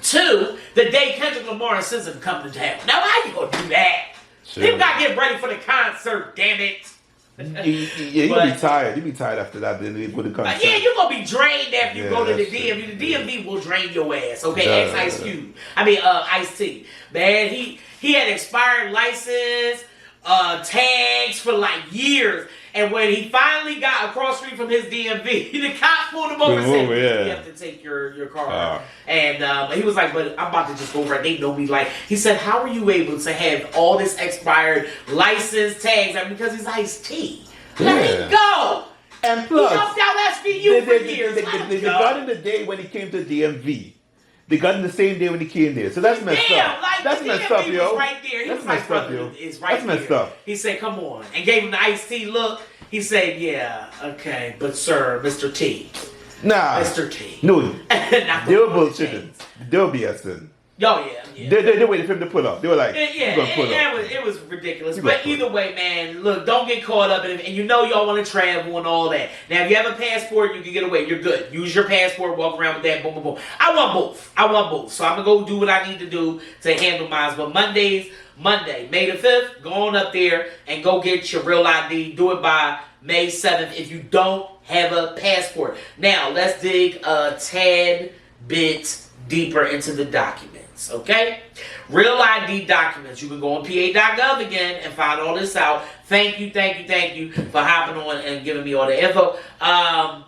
S1: 2, the day Kendrick Lamar and SZA come to town. Now, how you gonna do that?
S2: Sure.
S1: People gotta get ready for the concert, damn it.
S2: You're gonna be tired. You'll be tired after that. Then you go to concert.
S1: Yeah, you're gonna be drained after you go to the DMV. The DMV will drain your ass. Okay, ask Ice Cube. Ice-T. Man, he had expired license, tags for like years. And when he finally got across the street from his DMV, the cop pulled him over and said, you have to take your car. And he was like, but I'm about to just go right. They know me. Like, he said, how are you able to have all this expired license tags? Because he's Ice-T. Let him go.
S2: And plus,
S1: he helped out SVU for years.
S2: They got in the day when he came to DMV. They got in the same day when he came there. So that's messed up.
S1: Like,
S2: that's messed up, yo.
S1: Right there.
S2: That's messed up, yo.
S1: It's right
S2: that's messed up.
S1: He said, come on. And gave him the Ice-T look. He said, yeah, okay, but sir, Mr. T.
S2: Nah.
S1: Mr. T.
S2: No. They were bullshitting. They were BSing.
S1: Oh, yeah.
S2: They waited for him to pull up. They were like,
S1: it was ridiculous. But either way, man, look, don't get caught up in it. And you know y'all want to travel and all that. Now, if you have a passport, you can get away. You're good. Use your passport, walk around with that, boom, boom, boom. I want both. So I'm going to go do what I need to do to handle mine. But Monday, May the 5th, go on up there and go get your real ID. Do it by May 7th if you don't have a passport. Now, let's dig a tad bit deeper into the documents, okay? Real ID documents. You can go on PA.gov again and find all this out. Thank you for hopping on and giving me all the info. Now,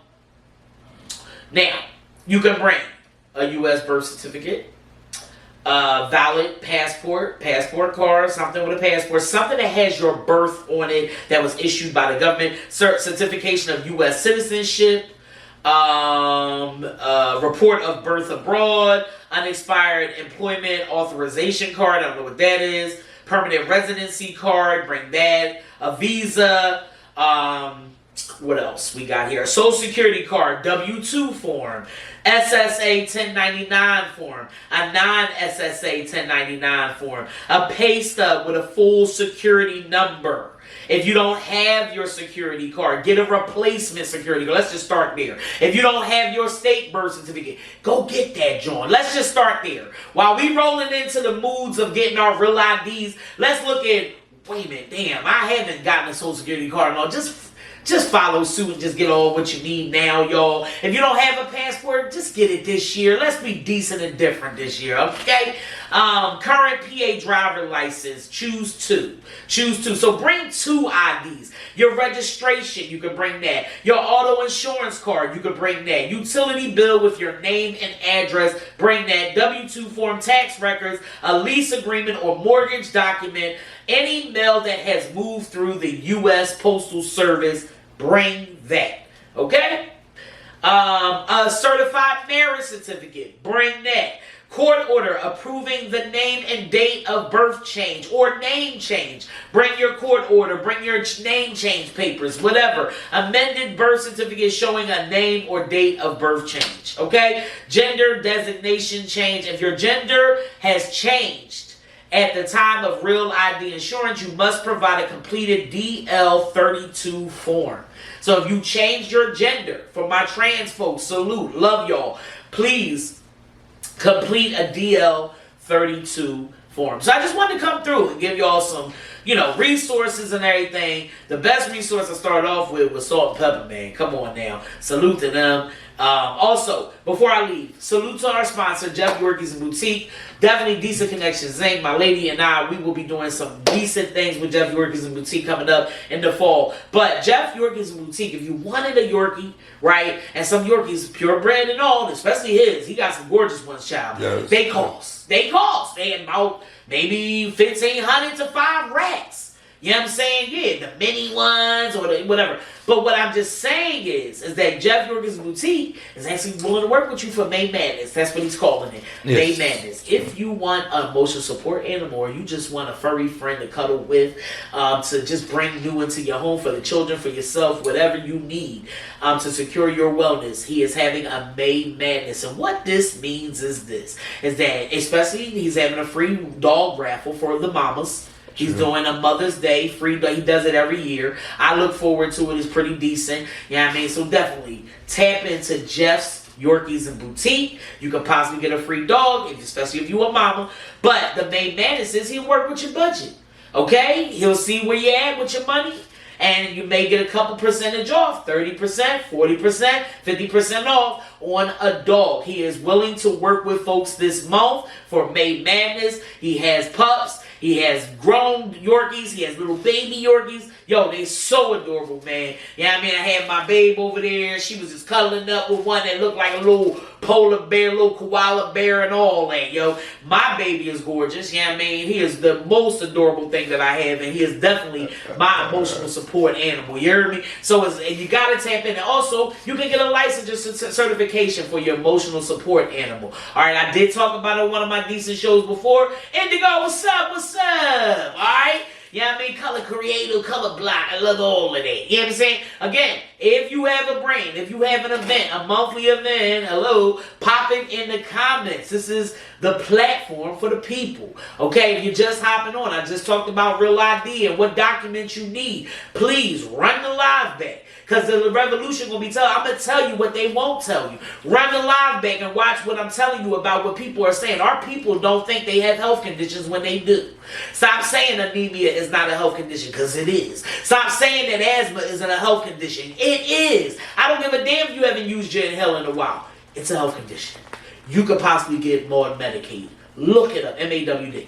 S1: you can bring a U.S. birth certificate, valid passport card, something with a passport, something that has your birth on it that was issued by the government, certification of U.S. citizenship, report of birth abroad, unexpired employment authorization card, I don't know what that is, permanent residency card, bring that, a visa, what else we got here? A Social Security card, W-2 form, SSA 1099 form, a non-SSA 1099 form, a pay stub with a full security number. If you don't have your security card, get a replacement security card. Let's just start there. If you don't have your state birth certificate, go get that, John. Let's just start there. While we rolling into the moods of getting our real IDs, let's look at, wait a minute, damn, I haven't gotten a Social Security card and all. Just follow suit and just get all what you need now, y'all. If you don't have a passport, just get it this year. Let's be decent and different this year, okay? Current PA driver license, choose 2. So bring 2 IDs. Your registration, you can bring that. Your auto insurance card, you can bring that. Utility bill with your name and address, bring that. W-2 form, tax records, a lease agreement or mortgage document, any mail that has moved through the U.S. Postal Service, bring that. Okay? A certified marriage certificate, bring that. Court order approving the name and date of birth change or name change. Bring your court order, bring your name change papers, whatever. Amended birth certificate showing a name or date of birth change. Okay? Gender designation change. If your gender has changed at the time of real ID insurance, you must provide a completed DL32 form. So if you changed your gender, for my trans folks, salute, love y'all, please complete a DL32 form. So I just wanted to come through and give y'all some, resources and everything. The best resource I started off with was Salt and Pepper, man. Come on now. Salute to them. Also, before I leave, salute to our sponsor, Jeff Yorkies Boutique. Definitely decent connections. Zane, my lady, and I, we will be doing some decent things with Jeff Yorkies Boutique coming up in the fall. But Jeff Yorkies Boutique, if you wanted a Yorkie, right, and some Yorkies, purebred and all, especially his, he got some gorgeous ones, child. Yes. They cost. They about maybe $1,500 to $5 racks. You know what I'm saying? Yeah, the mini ones or the whatever. But what I'm just saying is that Jeff Yorkie's Boutique is actually willing to work with you for May Madness. That's what he's calling it. Yes. May Madness. If you want an emotional support animal or you just want a furry friend to cuddle with, to just bring new into your home for the children, for yourself, whatever you need to secure your wellness, he is having a May Madness. And what this means is that especially he's having a free dog raffle for the mamas. He's doing a Mother's Day free. He does it every year. I look forward to it. It's pretty decent. You know what I mean? So definitely tap into Jeff's Yorkies and Boutique. You could possibly get a free dog, especially if you a mama. But the May Madness is he'll work with your budget. Okay? He'll see where you're at with your money. And you may get a couple percentage off, 30%, 40%, 50% off on a dog. He is willing to work with folks this month for May Madness. He has pups. He has grown Yorkies. He has little baby Yorkies. Yo, they so adorable, man. You know what I mean? I had my babe over there. She was just cuddling up with one that looked like a little polar bear, little koala bear and all that, yo. My baby is gorgeous. You know what I mean? He is the most adorable thing that I have, and he is definitely my emotional support animal. You hear me? So you got to tap in. And also, you can get a licensure certification for your emotional support animal. All right, I did talk about it on one of my decent shows before. Indigo, what's up? What's up? All right? You know what I mean? Color creative, color block. I love all of that. You know what I'm saying? Again, if you have a brand, if you have an event, a monthly event, hello, pop it in the comments. This is the platform for the people. Okay, if you're just hopping on, I just talked about Real ID and what documents you need. Please run the live back. Because the revolution going to be telling, I'm going to tell you what they won't tell you. Run the live back and watch what I'm telling you about what people are saying. Our people don't think they have health conditions when they do. Stop saying anemia is not a health condition, because it is. Stop saying that asthma isn't a health condition. It is. I don't give a damn if you haven't used your inhaler in a while. It's a health condition. You could possibly get more Medicaid. Look it up, MAWD.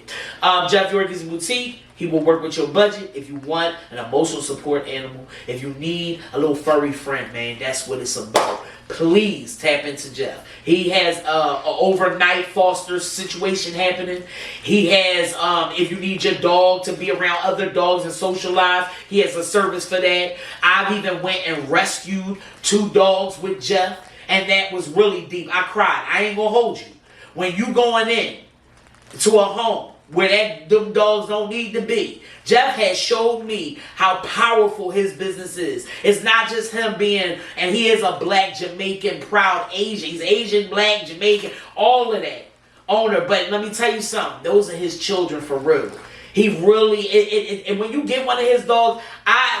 S1: Jeff Yorkie's Boutique. He will work with your budget if you want an emotional support animal. If you need a little furry friend, man, that's what it's about. Please tap into Jeff. He has an overnight foster situation happening. He has, if you need your dog to be around other dogs and socialize, he has a service for that. I've even went and rescued 2 dogs with Jeff, and that was really deep. I cried. I ain't gonna hold you. When you going in to a home where them dogs don't need to be, Jeff has showed me how powerful his business is. It's not just him being, and he is a black Jamaican, proud Asian. He's Asian, black, Jamaican, all of that owner. But let me tell you something. Those are his children for real. He really, and when you get one of his dogs,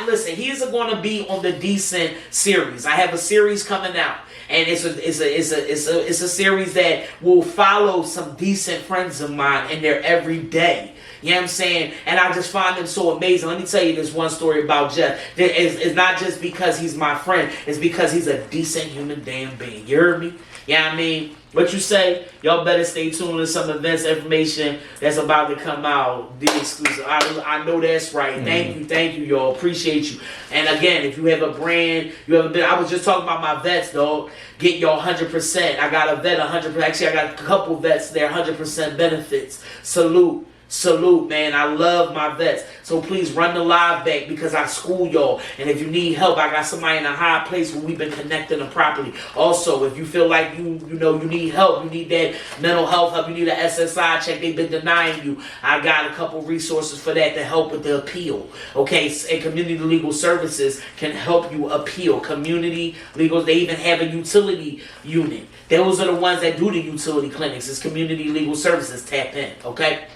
S1: listen, he's going to be on the Decent series. I have a series coming out. And it's a series that will follow some decent friends of mine in there every day. You know what I'm saying? And I just find them so amazing. Let me tell you this one story about Jeff. It's not just because he's my friend. It's because he's a decent human damn being. You heard me? You know what I mean? What you say? Y'all better stay tuned to some events information that's about to come out. The exclusive. I know that's right. Thank you, y'all. Appreciate you. And again, if you have a brand, you have a bit. I was just talking about my vets, dog. Get y'all 100%. I got a vet 100%. Actually, I got a couple vets there, 100% benefits. Salute, man. I love my vets. So please run the live back because I school y'all. And if you need help, I got somebody in a high place where we've been connecting them properly. Also, if you feel like you need help, you need that mental health help, you need an SSI check, they've been denying you, I got a couple resources for that to help with the appeal. Okay, and Community Legal Services can help you appeal. Community Legal, they even have a utility unit. Those are the ones that do the utility clinics. It's Community Legal Services. Tap in, okay?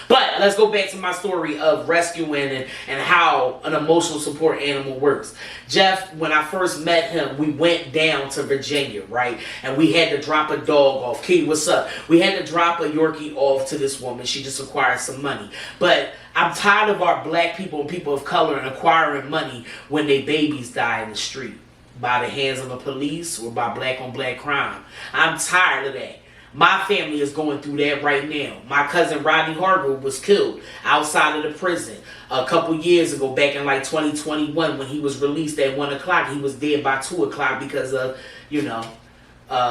S1: But let's go back to my story of rescuing and how an emotional support animal works. Jeff, when I first met him, we went down to Virginia, right? And we had to drop a dog off. Key, what's up? We had to drop a Yorkie off to this woman. She just acquired some money. But I'm tired of our black people and people of color and acquiring money when their babies die in the street by the hands of the police or by black on black crime. I'm tired of that. My family is going through that right now. My cousin Rodney Hargrove was killed outside of the prison a couple years ago, back in like 2021 when he was released at 1 o'clock. He was dead by 2 o'clock because of,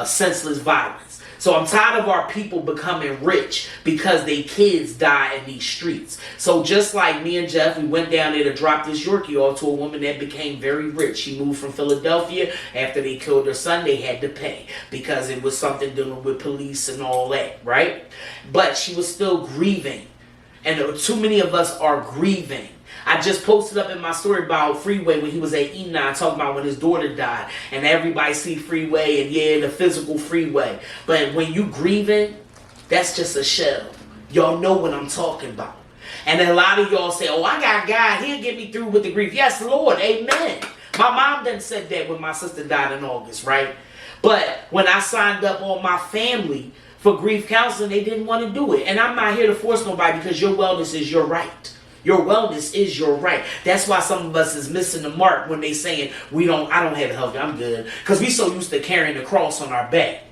S1: senseless violence. So I'm tired of our people becoming rich because they kids die in these streets. So just like me and Jeff, we went down there to drop this Yorkie off to a woman that became very rich. She moved from Philadelphia. After they killed her son, they had to pay because it was something dealing with police and all that, right? But she was still grieving. And too many of us are grieving. I just posted up in my story about Freeway when he was at E9 talking about when his daughter died. And everybody see Freeway and yeah, the physical Freeway. But when you grieving, that's just a shell. Y'all know what I'm talking about. And a lot of y'all say, oh, I got God. He'll get me through with the grief. Yes, Lord. Amen. My mom done said that when my sister died in August, right? But when I signed up on my family for grief counseling, they didn't want to do it. And I'm not here to force nobody because your wellness is your right. Your wellness is your right. That's why some of us is missing the mark when they saying I don't have health, I'm good. Because we so used to carrying the cross on our back.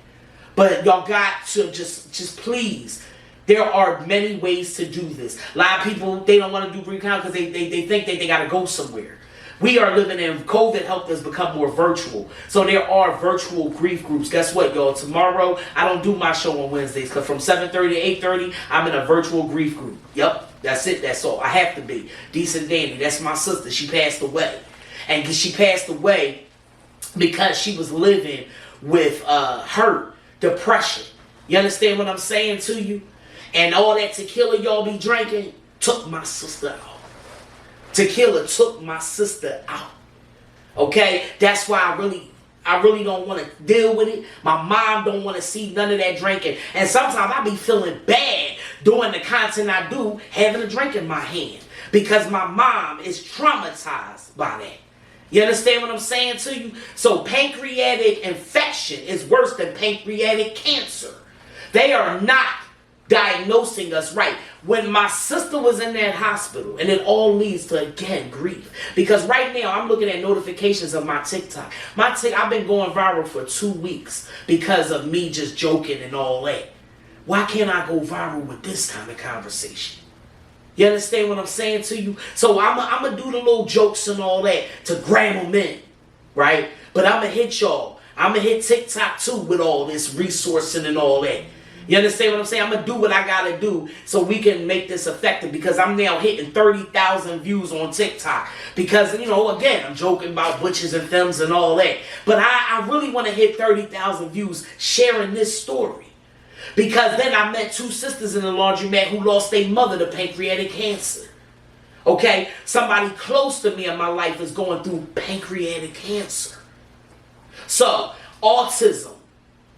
S1: But y'all got to just please. There are many ways to do this. A lot of people, they don't want to do grief counseling because they think that they got to go somewhere. We are living in, COVID helped us become more virtual. So there are virtual grief groups. Guess what, y'all? Tomorrow, I don't do my show on Wednesdays because from 7:30 to 8:30, I'm in a virtual grief group. Yep. That's it. That's all. I have to be. Decent Danny. That's my sister. She passed away. And she passed away because she was living with hurt, depression. You understand what I'm saying to you? And all that tequila y'all be drinking took my sister out. Tequila took my sister out. Okay? That's why I really don't want to deal with it. My mom don't want to see none of that drinking. And sometimes I be feeling bad doing the content I do, having a drink in my hand. Because my mom is traumatized by that. You understand what I'm saying to you? So pancreatic infection is worse than pancreatic cancer. They are not diagnosing us right. When my sister was in that hospital, and it all leads to, again, grief. Because right now, I'm looking at notifications of my TikTok. I've been going viral for 2 weeks because of me just joking and all that. Why can't I go viral with this kind of conversation? You understand what I'm saying to you? So I'm going to do the little jokes and all that to grab them in, right? But I'm going to hit y'all. I'm going to hit TikTok too with all this resourcing and all that. You understand what I'm saying? I'm going to do what I got to do so we can make this effective because I'm now hitting 30,000 views on TikTok. Because, again, I'm joking about butchers and femmes and all that. But I really want to hit 30,000 views sharing this story. Because then I met 2 sisters in the laundromat who lost their mother to pancreatic cancer. Okay? Somebody close to me in my life is going through pancreatic cancer. So, autism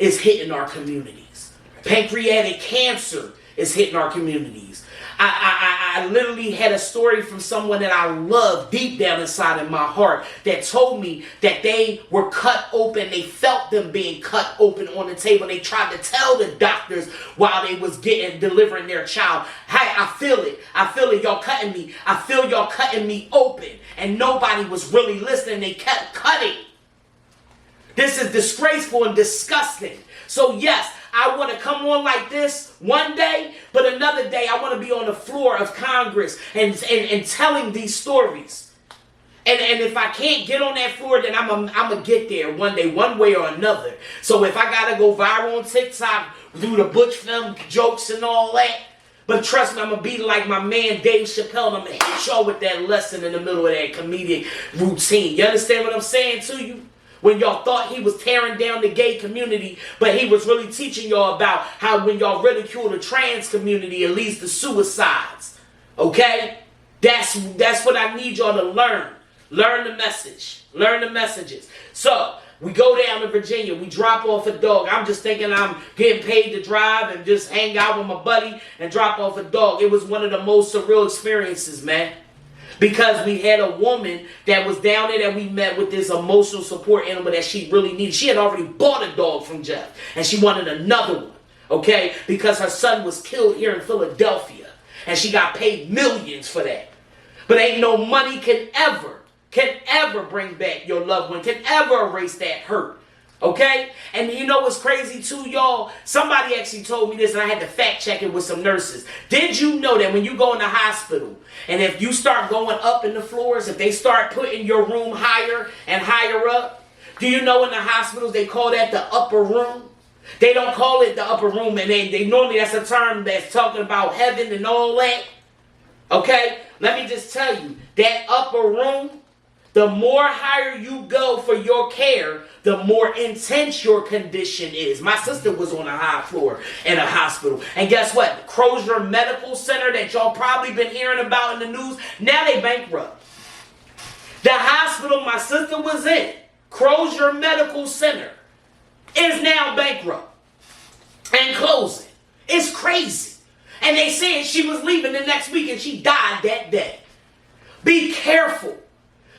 S1: is hitting our communities. Pancreatic cancer is hitting our communities. I literally had a story from someone that I love deep down inside of my heart that told me that they were cut open. They felt them being cut open on the table. They tried to tell the doctors while they was delivering their child, hey, I feel it. I feel it. Y'all cutting me. I feel y'all cutting me open. And nobody was really listening. They kept cutting. This is disgraceful and disgusting. So yes, I want to come on like this one day, but another day I want to be on the floor of Congress and telling these stories. And if I can't get on that floor, then I'm going to get there one day, one way or another. So if I got to go viral on TikTok, do the butch film jokes and all that, but trust me, I'm going to be like my man Dave Chappelle, and I'm going to hit y'all with that lesson in the middle of that comedic routine. You understand what I'm saying to you? When y'all thought he was tearing down the gay community, but he was really teaching y'all about how when y'all ridicule the trans community, it leads to suicides. Okay? That's what I need y'all to learn. Learn the message. Learn the messages. So, we go down to Virginia. We drop off a dog. I'm just thinking I'm getting paid to drive and just hang out with my buddy and drop off a dog. It was one of the most surreal experiences, man. Because we had a woman that was down there that we met with this emotional support animal that she really needed. She had already bought a dog from Jeff. And she wanted another one. Okay? Because her son was killed here in Philadelphia. And she got paid millions for that. But ain't no money can ever bring back your loved one. Can ever erase that hurt. Okay? And you know what's crazy too, y'all? Somebody actually told me this and I had to fact check it with some nurses. Did you know that when you go in the hospital and if you start going up in the floors, if they start putting your room higher and higher up, do you know in the hospitals they call that the upper room? They don't call it the upper room, and they normally that's a term that's talking about heaven and all that. Okay? Let me just tell you, that upper room, the more higher you go for your care, the more intense your condition is. My sister was on a high floor in a hospital. And guess what? Crozier Medical Center that y'all probably been hearing about in the news, now they bankrupt. The hospital my sister was in, Crozier Medical Center, is now bankrupt and closing. It's crazy. And they said she was leaving the next week and she died that day. Be careful.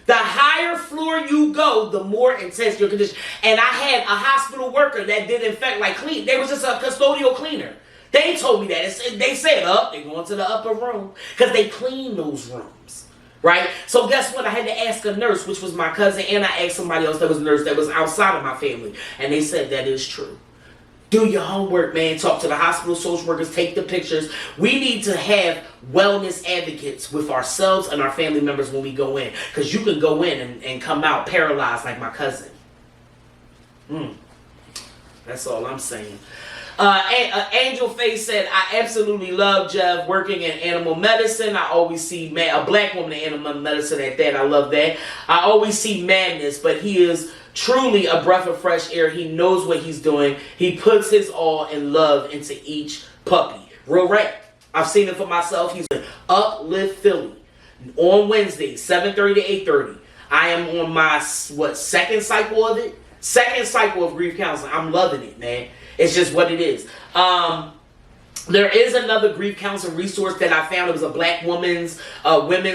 S1: The higher floor you go, the more intense your condition. And I had a hospital worker that did in fact like clean. They was just a custodial cleaner. They told me that. They said, they going to the upper room because they clean those rooms. Right? So guess what? I had to ask a nurse, which was my cousin, and I asked somebody else that was a nurse that was outside of my family. And they said that is true. Do your homework, man. Talk to the hospital social workers. Take the pictures. We need to have wellness advocates with ourselves and our family members when we go in. Because you can go in and come out paralyzed like my cousin. That's all I'm saying. Angel Face said, I absolutely love Jeff working in animal medicine. I always see a black woman in animal medicine at that. I love that. I always see madness, but he is truly a breath of fresh air. He knows what he's doing. He puts his all and love into each puppy. Real right. I've seen it for myself. He's in Uplift Philly on Wednesdays, 7:30 to 8:30. I am on my, second cycle of it? Second cycle of grief counseling. I'm loving it, man. It's just what it is. There is another grief counseling resource that I found. It was a black women's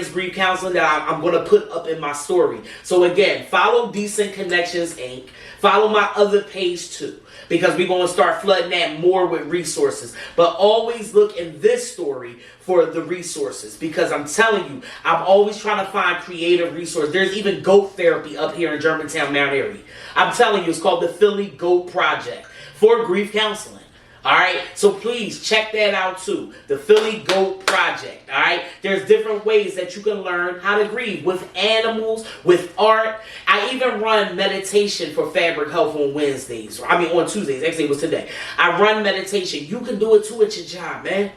S1: grief counseling that I'm going to put up in my story. So again, follow Decent Connections Inc. Follow my other page too, because we're going to start flooding that more with resources. But always look in this story for the resources, because I'm telling you, I'm always trying to find creative resources. There's even goat therapy up here in Germantown, Mount Airy. I'm telling you, it's called the Philly Goat Project for grief counseling. Alright, so please check that out too. The Philly Goat Project. Alright, there's different ways that you can learn how to grieve with animals, with art. I even run meditation for Fabric Health on Wednesdays. On Tuesdays. Actually, it was today. I run meditation. You can do it too at your job, man.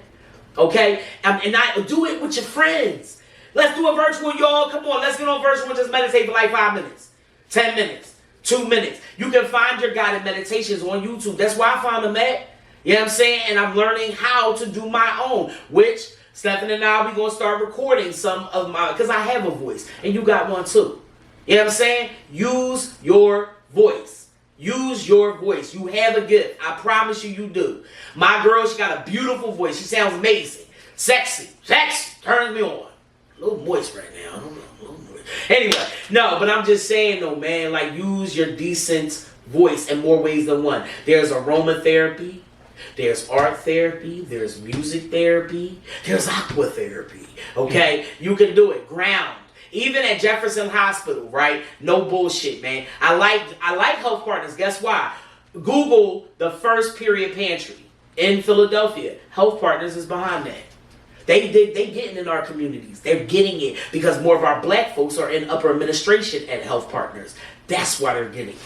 S1: Okay? And I do it with your friends. Let's do a virtual, y'all. Come on, let's get on virtual and just meditate for like 5 minutes, 10 minutes, 2 minutes. You can find your guided meditations on YouTube. That's where I found them at. You know what I'm saying? And I'm learning how to do my own, which Stephen and I, we're going to start recording some of my, because I have a voice, and you got one too. You know what I'm saying? Use your voice. Use your voice. You have a gift. I promise you, you do. My girl, she got a beautiful voice. She sounds amazing. Sexy. Turns me on. A little moist right now. I don't know. A little moist. Anyway, no, but I'm just saying though, man, like use your decent voice in more ways than one. There's aromatherapy. There's art therapy, there's music therapy, there's aqua therapy, okay? You can do it. Ground. Even at Jefferson Hospital, right? No bullshit, man. I like Health Partners. Guess why? Google the first period pantry in Philadelphia. Health Partners is behind that. They getting in our communities. They're getting it because more of our black folks are in upper administration at Health Partners. That's why they're getting it.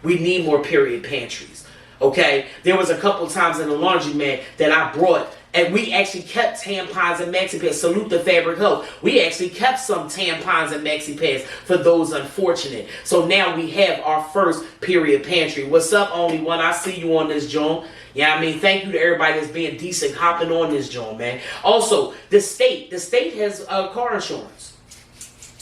S1: We need more period pantries. Okay, there was a couple times in the laundromat that I brought, and we actually kept tampons and maxi pads. Salute the Fabric Health. We actually kept some tampons and maxi pads for those unfortunate. So now we have our first period pantry. What's up, Only One? I see you on this joint. Yeah, I mean, thank you to everybody that's being decent, hopping on this joint, man. Also, the state has car insurance.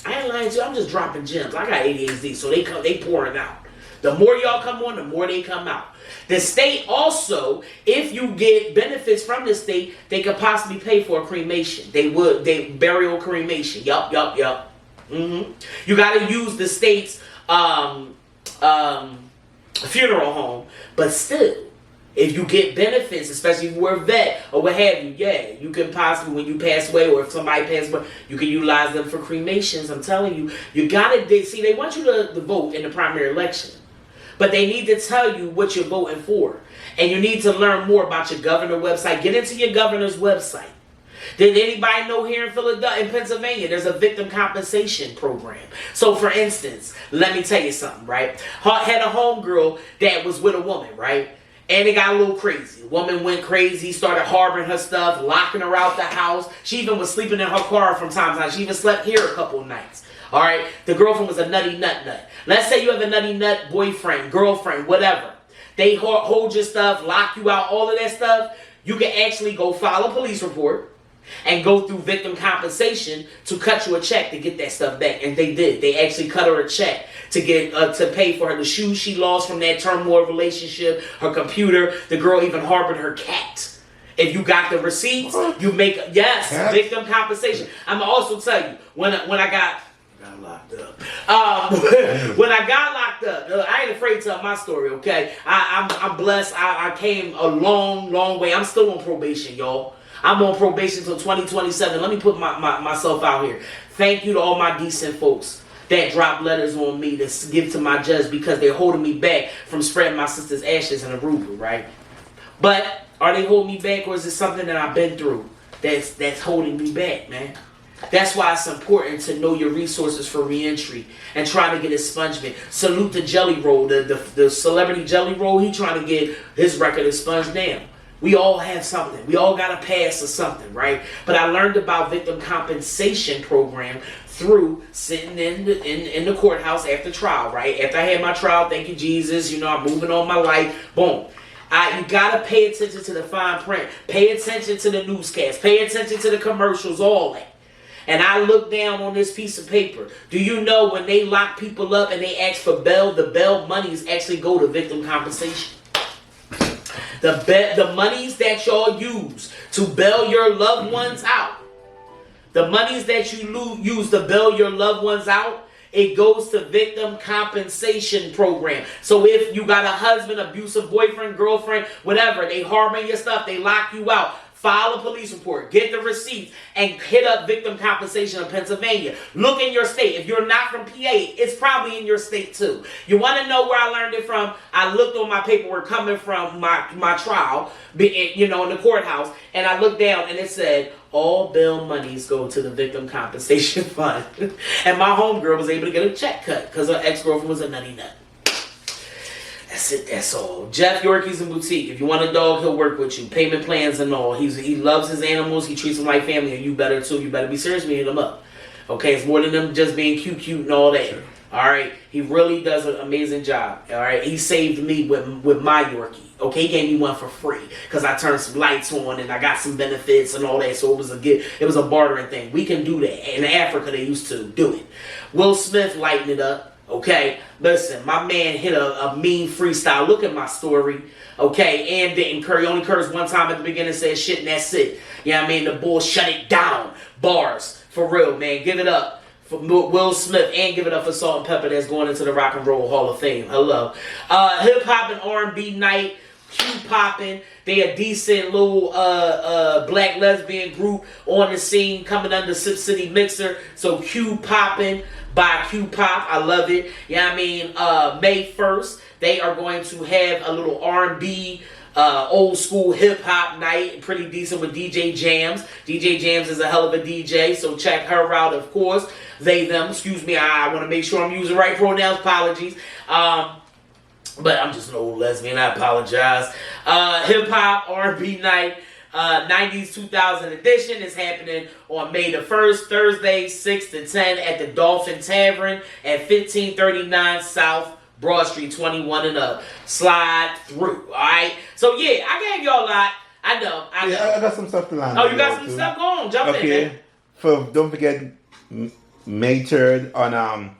S1: I ain't lying to you. I'm just dropping gems. I got ADHD, so they pouring out. The more y'all come on, the more they come out. The state also, if you get benefits from the state, they could possibly pay for a cremation. They burial cremation. Yup. You got to use the state's funeral home, but still, if you get benefits, especially if you're a vet or what have you, yeah, you can possibly, when you pass away or if somebody passes away, you can utilize them for cremations. I'm telling you, you got to, they want you to vote in the primary election. But they need to tell you what you're voting for. And you need to learn more about your governor website. Get into your governor's website. Did anybody know here in Philadelphia, in Pennsylvania, there's a victim compensation program? So for instance, let me tell you something, right? Had a homegirl that was with a woman, right? And it got a little crazy. The woman went crazy, started harboring her stuff, locking her out the house. She even was sleeping in her car from time to time. She even slept here a couple of nights. All right? The girlfriend was a nutty nut. Let's say you have a nutty nut boyfriend, girlfriend, whatever. They hold your stuff, lock you out, all of that stuff. You can actually go file a police report and go through victim compensation to cut you a check to get that stuff back. And they did. They actually cut her a check to get to pay for her the shoes she lost from that turmoil relationship, her computer. The girl even harbored her cat. If you got the receipts, you make victim compensation. I'm gonna also tell you when I got locked up. When I got locked up, I ain't afraid to tell my story. Okay, I'm blessed. I came a long way. I'm still on probation, y'all. I'm on probation till 2027. Let me put myself out here. Thank you to all my decent folks that drop letters on me to give to my judge because they're holding me back from spreading my sister's ashes in Aruba, right? But are they holding me back, or is it something that I've been through that's holding me back, man? That's why it's important to know your resources for reentry and try to get expungement. Salute the Jelly Roll, the celebrity Jelly Roll. He trying to get his record expunged now. We all have something. We all got a pass or something, right? But I learned about victim compensation program through sitting in the courthouse after trial, right? After I had my trial, thank you, Jesus. You know, I'm moving on my life. Boom. You got to pay attention to the fine print. Pay attention to the newscast. Pay attention to the commercials, all that. And I look down on this piece of paper. Do you know when they lock people up and they ask for bail, the bail monies actually go to victim compensation? The monies that y'all use to bail your loved ones out, the monies that you use to bail your loved ones out, it goes to victim compensation program. So if you got a husband, abusive boyfriend, girlfriend, whatever, they harboring your stuff, they lock you out, file a police report, get the receipts, and hit up victim compensation in Pennsylvania. Look in your state. If you're not from PA, it's probably in your state too. You want to know where I learned it from? I looked on my paperwork coming from my trial, you know, in the courthouse, and I looked down and it said, all bail monies go to the victim compensation fund. And my homegirl was able to get a check cut because her ex-girlfriend was a nutty nut. That's it, that's all. Jeff Yorkies and Boutique. If you want a dog, he'll work with you. Payment plans and all. He loves his animals. He treats them like family, and you better too. You better be serious when you hit him up. Okay, it's more than them just being cute and all that. Sure. All right, he really does an amazing job. All right, he saved me with my Yorkie. Okay, he gave me one for free because I turned some lights on and I got some benefits and all that. So it was a bartering thing. We can do that. In Africa, they used to do it. Will Smith lightened it up. Okay, listen, my man hit a mean freestyle. Look at my story. Okay, and didn't curse. He only cursed one time at the beginning, said shit, and that's it. You know what I mean? The bull shut it down. Bars. For real, man. Give it up for Will Smith and give it up for Salt and Pepper that's going into the Rock and Roll Hall of Fame. Hello. Hip Hop and R&B night. Q Poppin'. They a decent little black lesbian group on the scene coming under Sip City Mixer. So Q Poppin' by Q Pop. I love it. You know what I mean? May 1st, they are going to have a little R&B, old school hip hop night. Pretty decent with DJ Jams. DJ Jams is a hell of a DJ, so check her out, of course. They, them, excuse me. I want to make sure I'm using right pronouns. Apologies. But I'm just an old lesbian. I apologize. Hip hop R&B night. 90s 2000 edition is happening on May the 1st, Thursday, 6 to 10 at the Dolphin Tavern at 1539 South Broad Street, 21 and up. Slide through, all right? So, yeah, I gave y'all a lot. I know.
S2: Yeah, I got some stuff to line.
S1: Oh, you got some stuff going? Jump in, man.
S2: Don't forget, May 3rd on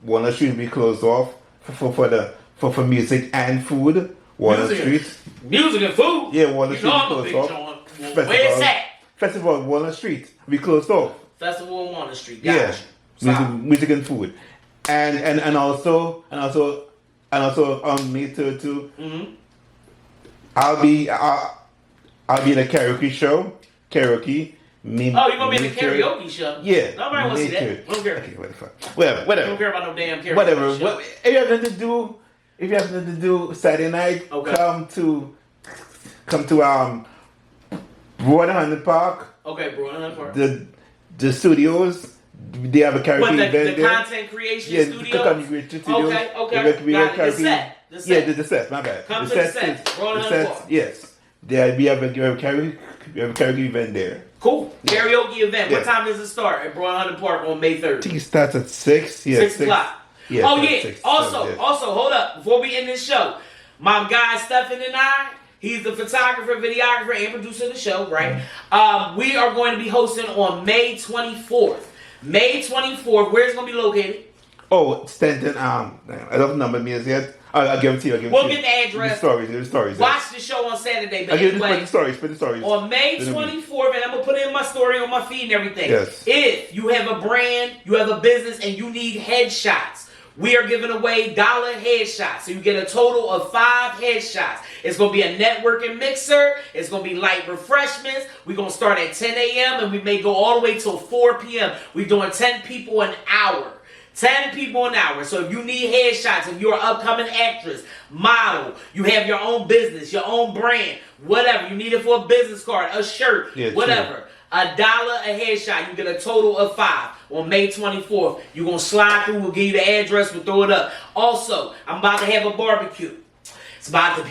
S2: Walnut Street will be closed off for music and food. Walnut Street.
S1: Music and food?
S2: Yeah, Walnut Street closed off.
S1: Where's that?
S2: Festival on Walnut Street. We closed off.
S1: Festival on Walnut Street.
S2: Yeah. Music and food. And also on May 3rd too. Mm-hmm. I'll be in a karaoke show. Karaoke.
S1: You're gonna be in the karaoke show?
S2: Yeah.
S1: Nobody wants to see that. I don't care.
S2: Okay, whatever.
S1: I don't care about no damn karaoke
S2: whatever.
S1: show.
S2: If you have nothing to do Saturday night,
S1: okay.
S2: come to Broadhand Park.
S1: Okay, Broadhand Park.
S2: The studios, they have a karaoke event
S1: the content creation studio?
S2: Okay.
S1: Okay.
S2: The Yeah, the sets. My bad.
S1: Come to the sets.
S2: The sets. Yes. There we have a karaoke event there.
S1: Cool. Karaoke event. Yeah. What time does it start at Broad Hunter Park on May 3rd?
S2: I think it starts at 6. Yeah,
S1: 6 o'clock.
S2: Yeah,
S1: oh yeah.
S2: 6,
S1: also,
S2: 7, yeah.
S1: Hold up. Before we end this show, my guy Stephen and I, he's the photographer, videographer, and producer of the show, right? Mm-hmm. We are going to be hosting on May 24th. May 24th. Where's it going to be located?
S2: Oh, Stanton. I don't know the names yet. I'll give it to you.
S1: We'll get the address.
S2: The stories.
S1: Watch the show on Saturday.
S2: I'll give you the stories.
S1: On May 24th, and I'm going to put it in my story on my feed and everything.
S2: Yes.
S1: If you have a brand, you have a business, and you need headshots, we are giving away $1 headshots. So you get a total of 5 headshots. It's going to be a networking mixer. It's going to be light refreshments. We're going to start at 10 a.m. and we may go all the way till 4 p.m. We're doing 10 people an hour. 10 people an hour. So if you need headshots, if you're an upcoming actress, model, you have your own business, your own brand, whatever, you need it for a business card, a shirt, whatever. $1 a headshot. You get a total of 5 on May 24th. You're going to slide through. We'll give you the address. We'll throw it up. Also, I'm about to have a barbecue. It's about to be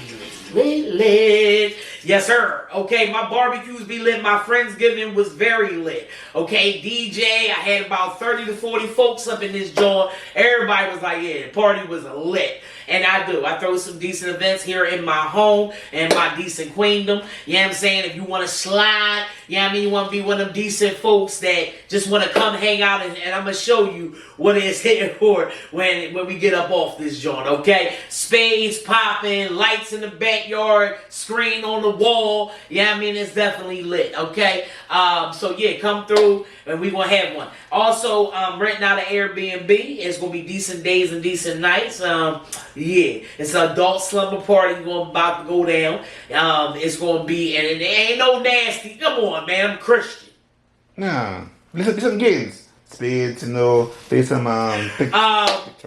S1: lit. Yes, sir. Okay, my barbecues be lit. My Friendsgiving was very lit. Okay, DJ, I had about 30 to 40 folks up in this joint. Everybody was like, yeah, the party was lit. And I do. I throw some decent events here in my home and my decent queendom. You know what I'm saying? If you want to slide, you know what I mean? You want to be one of them decent folks that just want to come hang out and I'm going to show you what it's here for when we get up off this joint, okay? Spades popping, lights in the backyard, screen on the wall. You know what I mean? It's definitely lit, okay? So yeah, come through and we're going to have one. Also, renting out an Airbnb. It's going to be decent days and decent nights. Yeah, it's an adult slumber party about to go down. It's going to be, and it ain't no nasty. Come on, man, I'm Christian.
S2: Nah, listen games. Spades, play some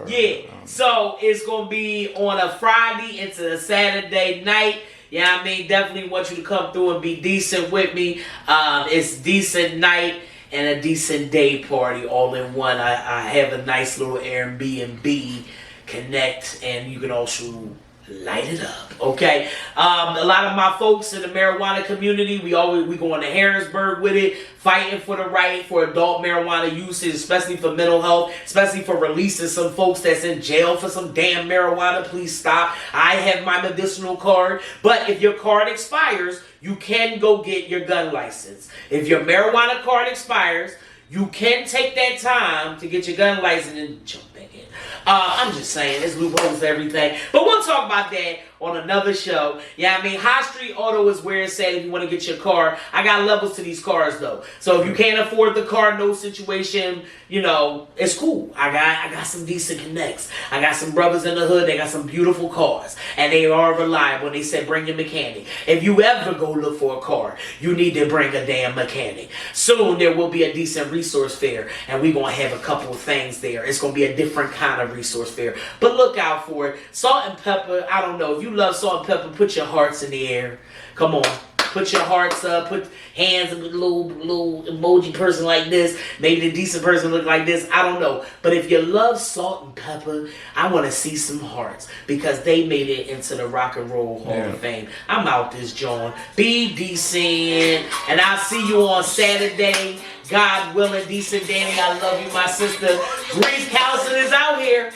S1: yeah, so it's going to be on a Friday into a Saturday night. Yeah, I mean, definitely want you to come through and be decent with me. It's decent night and a decent day party all in one. I have a nice little Airbnb connect, and you can also light it up, okay? A lot of my folks in the marijuana community, we going to Harrisburg with it, fighting for the right for adult marijuana usage, especially for mental health, especially for releasing some folks that's in jail for some damn marijuana. Please stop. I have my medicinal card, but if your card expires, you can go get your gun license. If your marijuana card expires, you can take that time to get your gun license and jump back in. I'm just saying, there's loopholes to everything. But we'll talk about that on another show. Yeah, I mean, High Street Auto is where it's at if you want to get your car. I got levels to these cars, though. So if you can't afford the car, no situation, it's cool. I got some decent connects. I got some brothers in the hood. They got some beautiful cars. And they are reliable. They said bring your mechanic. If you ever go look for a car, you need to bring a damn mechanic. Soon there will be a decent resource fair. And we're going to have a couple of things there. It's going to be a different kind of resource fair. But look out for it. Salt and pepper, I don't know. If you love salt and pepper, put your hearts in the air. Come on. Put your hearts up. Put hands with a little emoji person like this. Maybe the decent person look like this. I don't know. But if you love salt and pepper, I want to see some hearts because they made it into the Rock and Roll Hall of Fame. I'm out this joint. Be decent. And I'll see you on Saturday. God willing, decent Danny. I love you, my sister. Grief counseling is out here.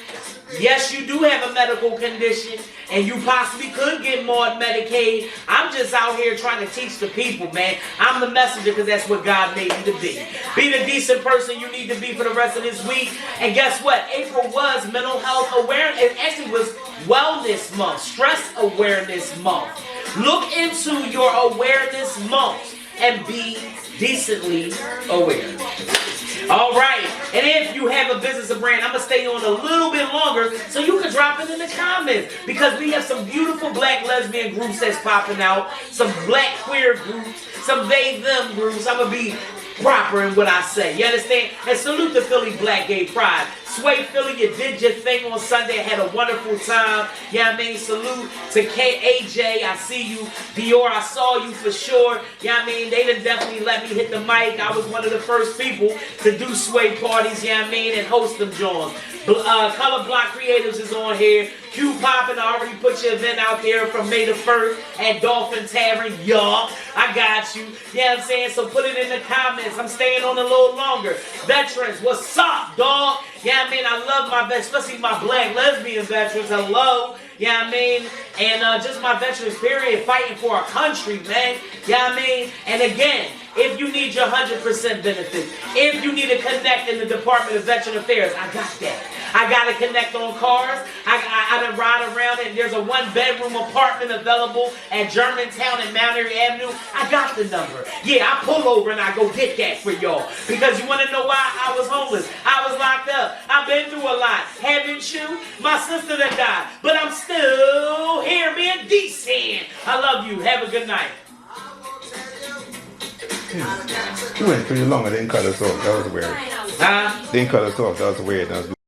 S1: Yes, you do have a medical condition, and you possibly could get more Medicaid. I'm just out here trying to teach the people, man. I'm the messenger because that's what God made me to be. Be the decent person you need to be for the rest of this week. And guess what? April was Mental Health Awareness. It actually was Wellness Month, Stress Awareness Month. Look into your awareness month and be decently aware. All right, and if you have a business or brand, I'm going to stay on a little bit longer so you can drop it in the comments because we have some beautiful black lesbian groups that's popping out, some black queer groups, some they, them groups. I'm going to be proper in what I say. You understand? And salute to Philly Black Gay Pride. Sway Philly, you did your thing on Sunday. Had a wonderful time. Yeah, I mean, salute to KAJ. I see you. Dior, I saw you for sure. Yeah, I mean, they done definitely let me hit the mic. I was one of the first people to do Sway parties, yeah, I mean, and host them, John. Color Block Creatives is on here. Q Poppin', I already put your event out there from May the 1st at Dolphin Tavern. Y'all, I got you. You know what I'm saying? So put it in the comments. I'm staying on a little longer. Veterans, what's up, dog? Yeah, I mean, I love my veterans, especially my black lesbian veterans. Hello. Yeah, I mean, and just my veterans, period, fighting for our country, man. Yeah, I mean, and again, if you need your 100% benefits, if you need to connect in the Department of Veteran Affairs, I got that. I got to connect on cars. I done ride around and there's a 1-bedroom apartment available at Germantown and Mount Airy Avenue. I got the number. Yeah, I pull over and I go get that for y'all. Because you want to know why I was homeless? I was locked up. I've been through a lot. Haven't you? My sister that died. But I'm still here being decent. I love you. Have a good night.
S2: You went pretty long. I didn't cut us off. That was weird.
S1: Huh?
S2: Didn't cut us off. That was weird. That was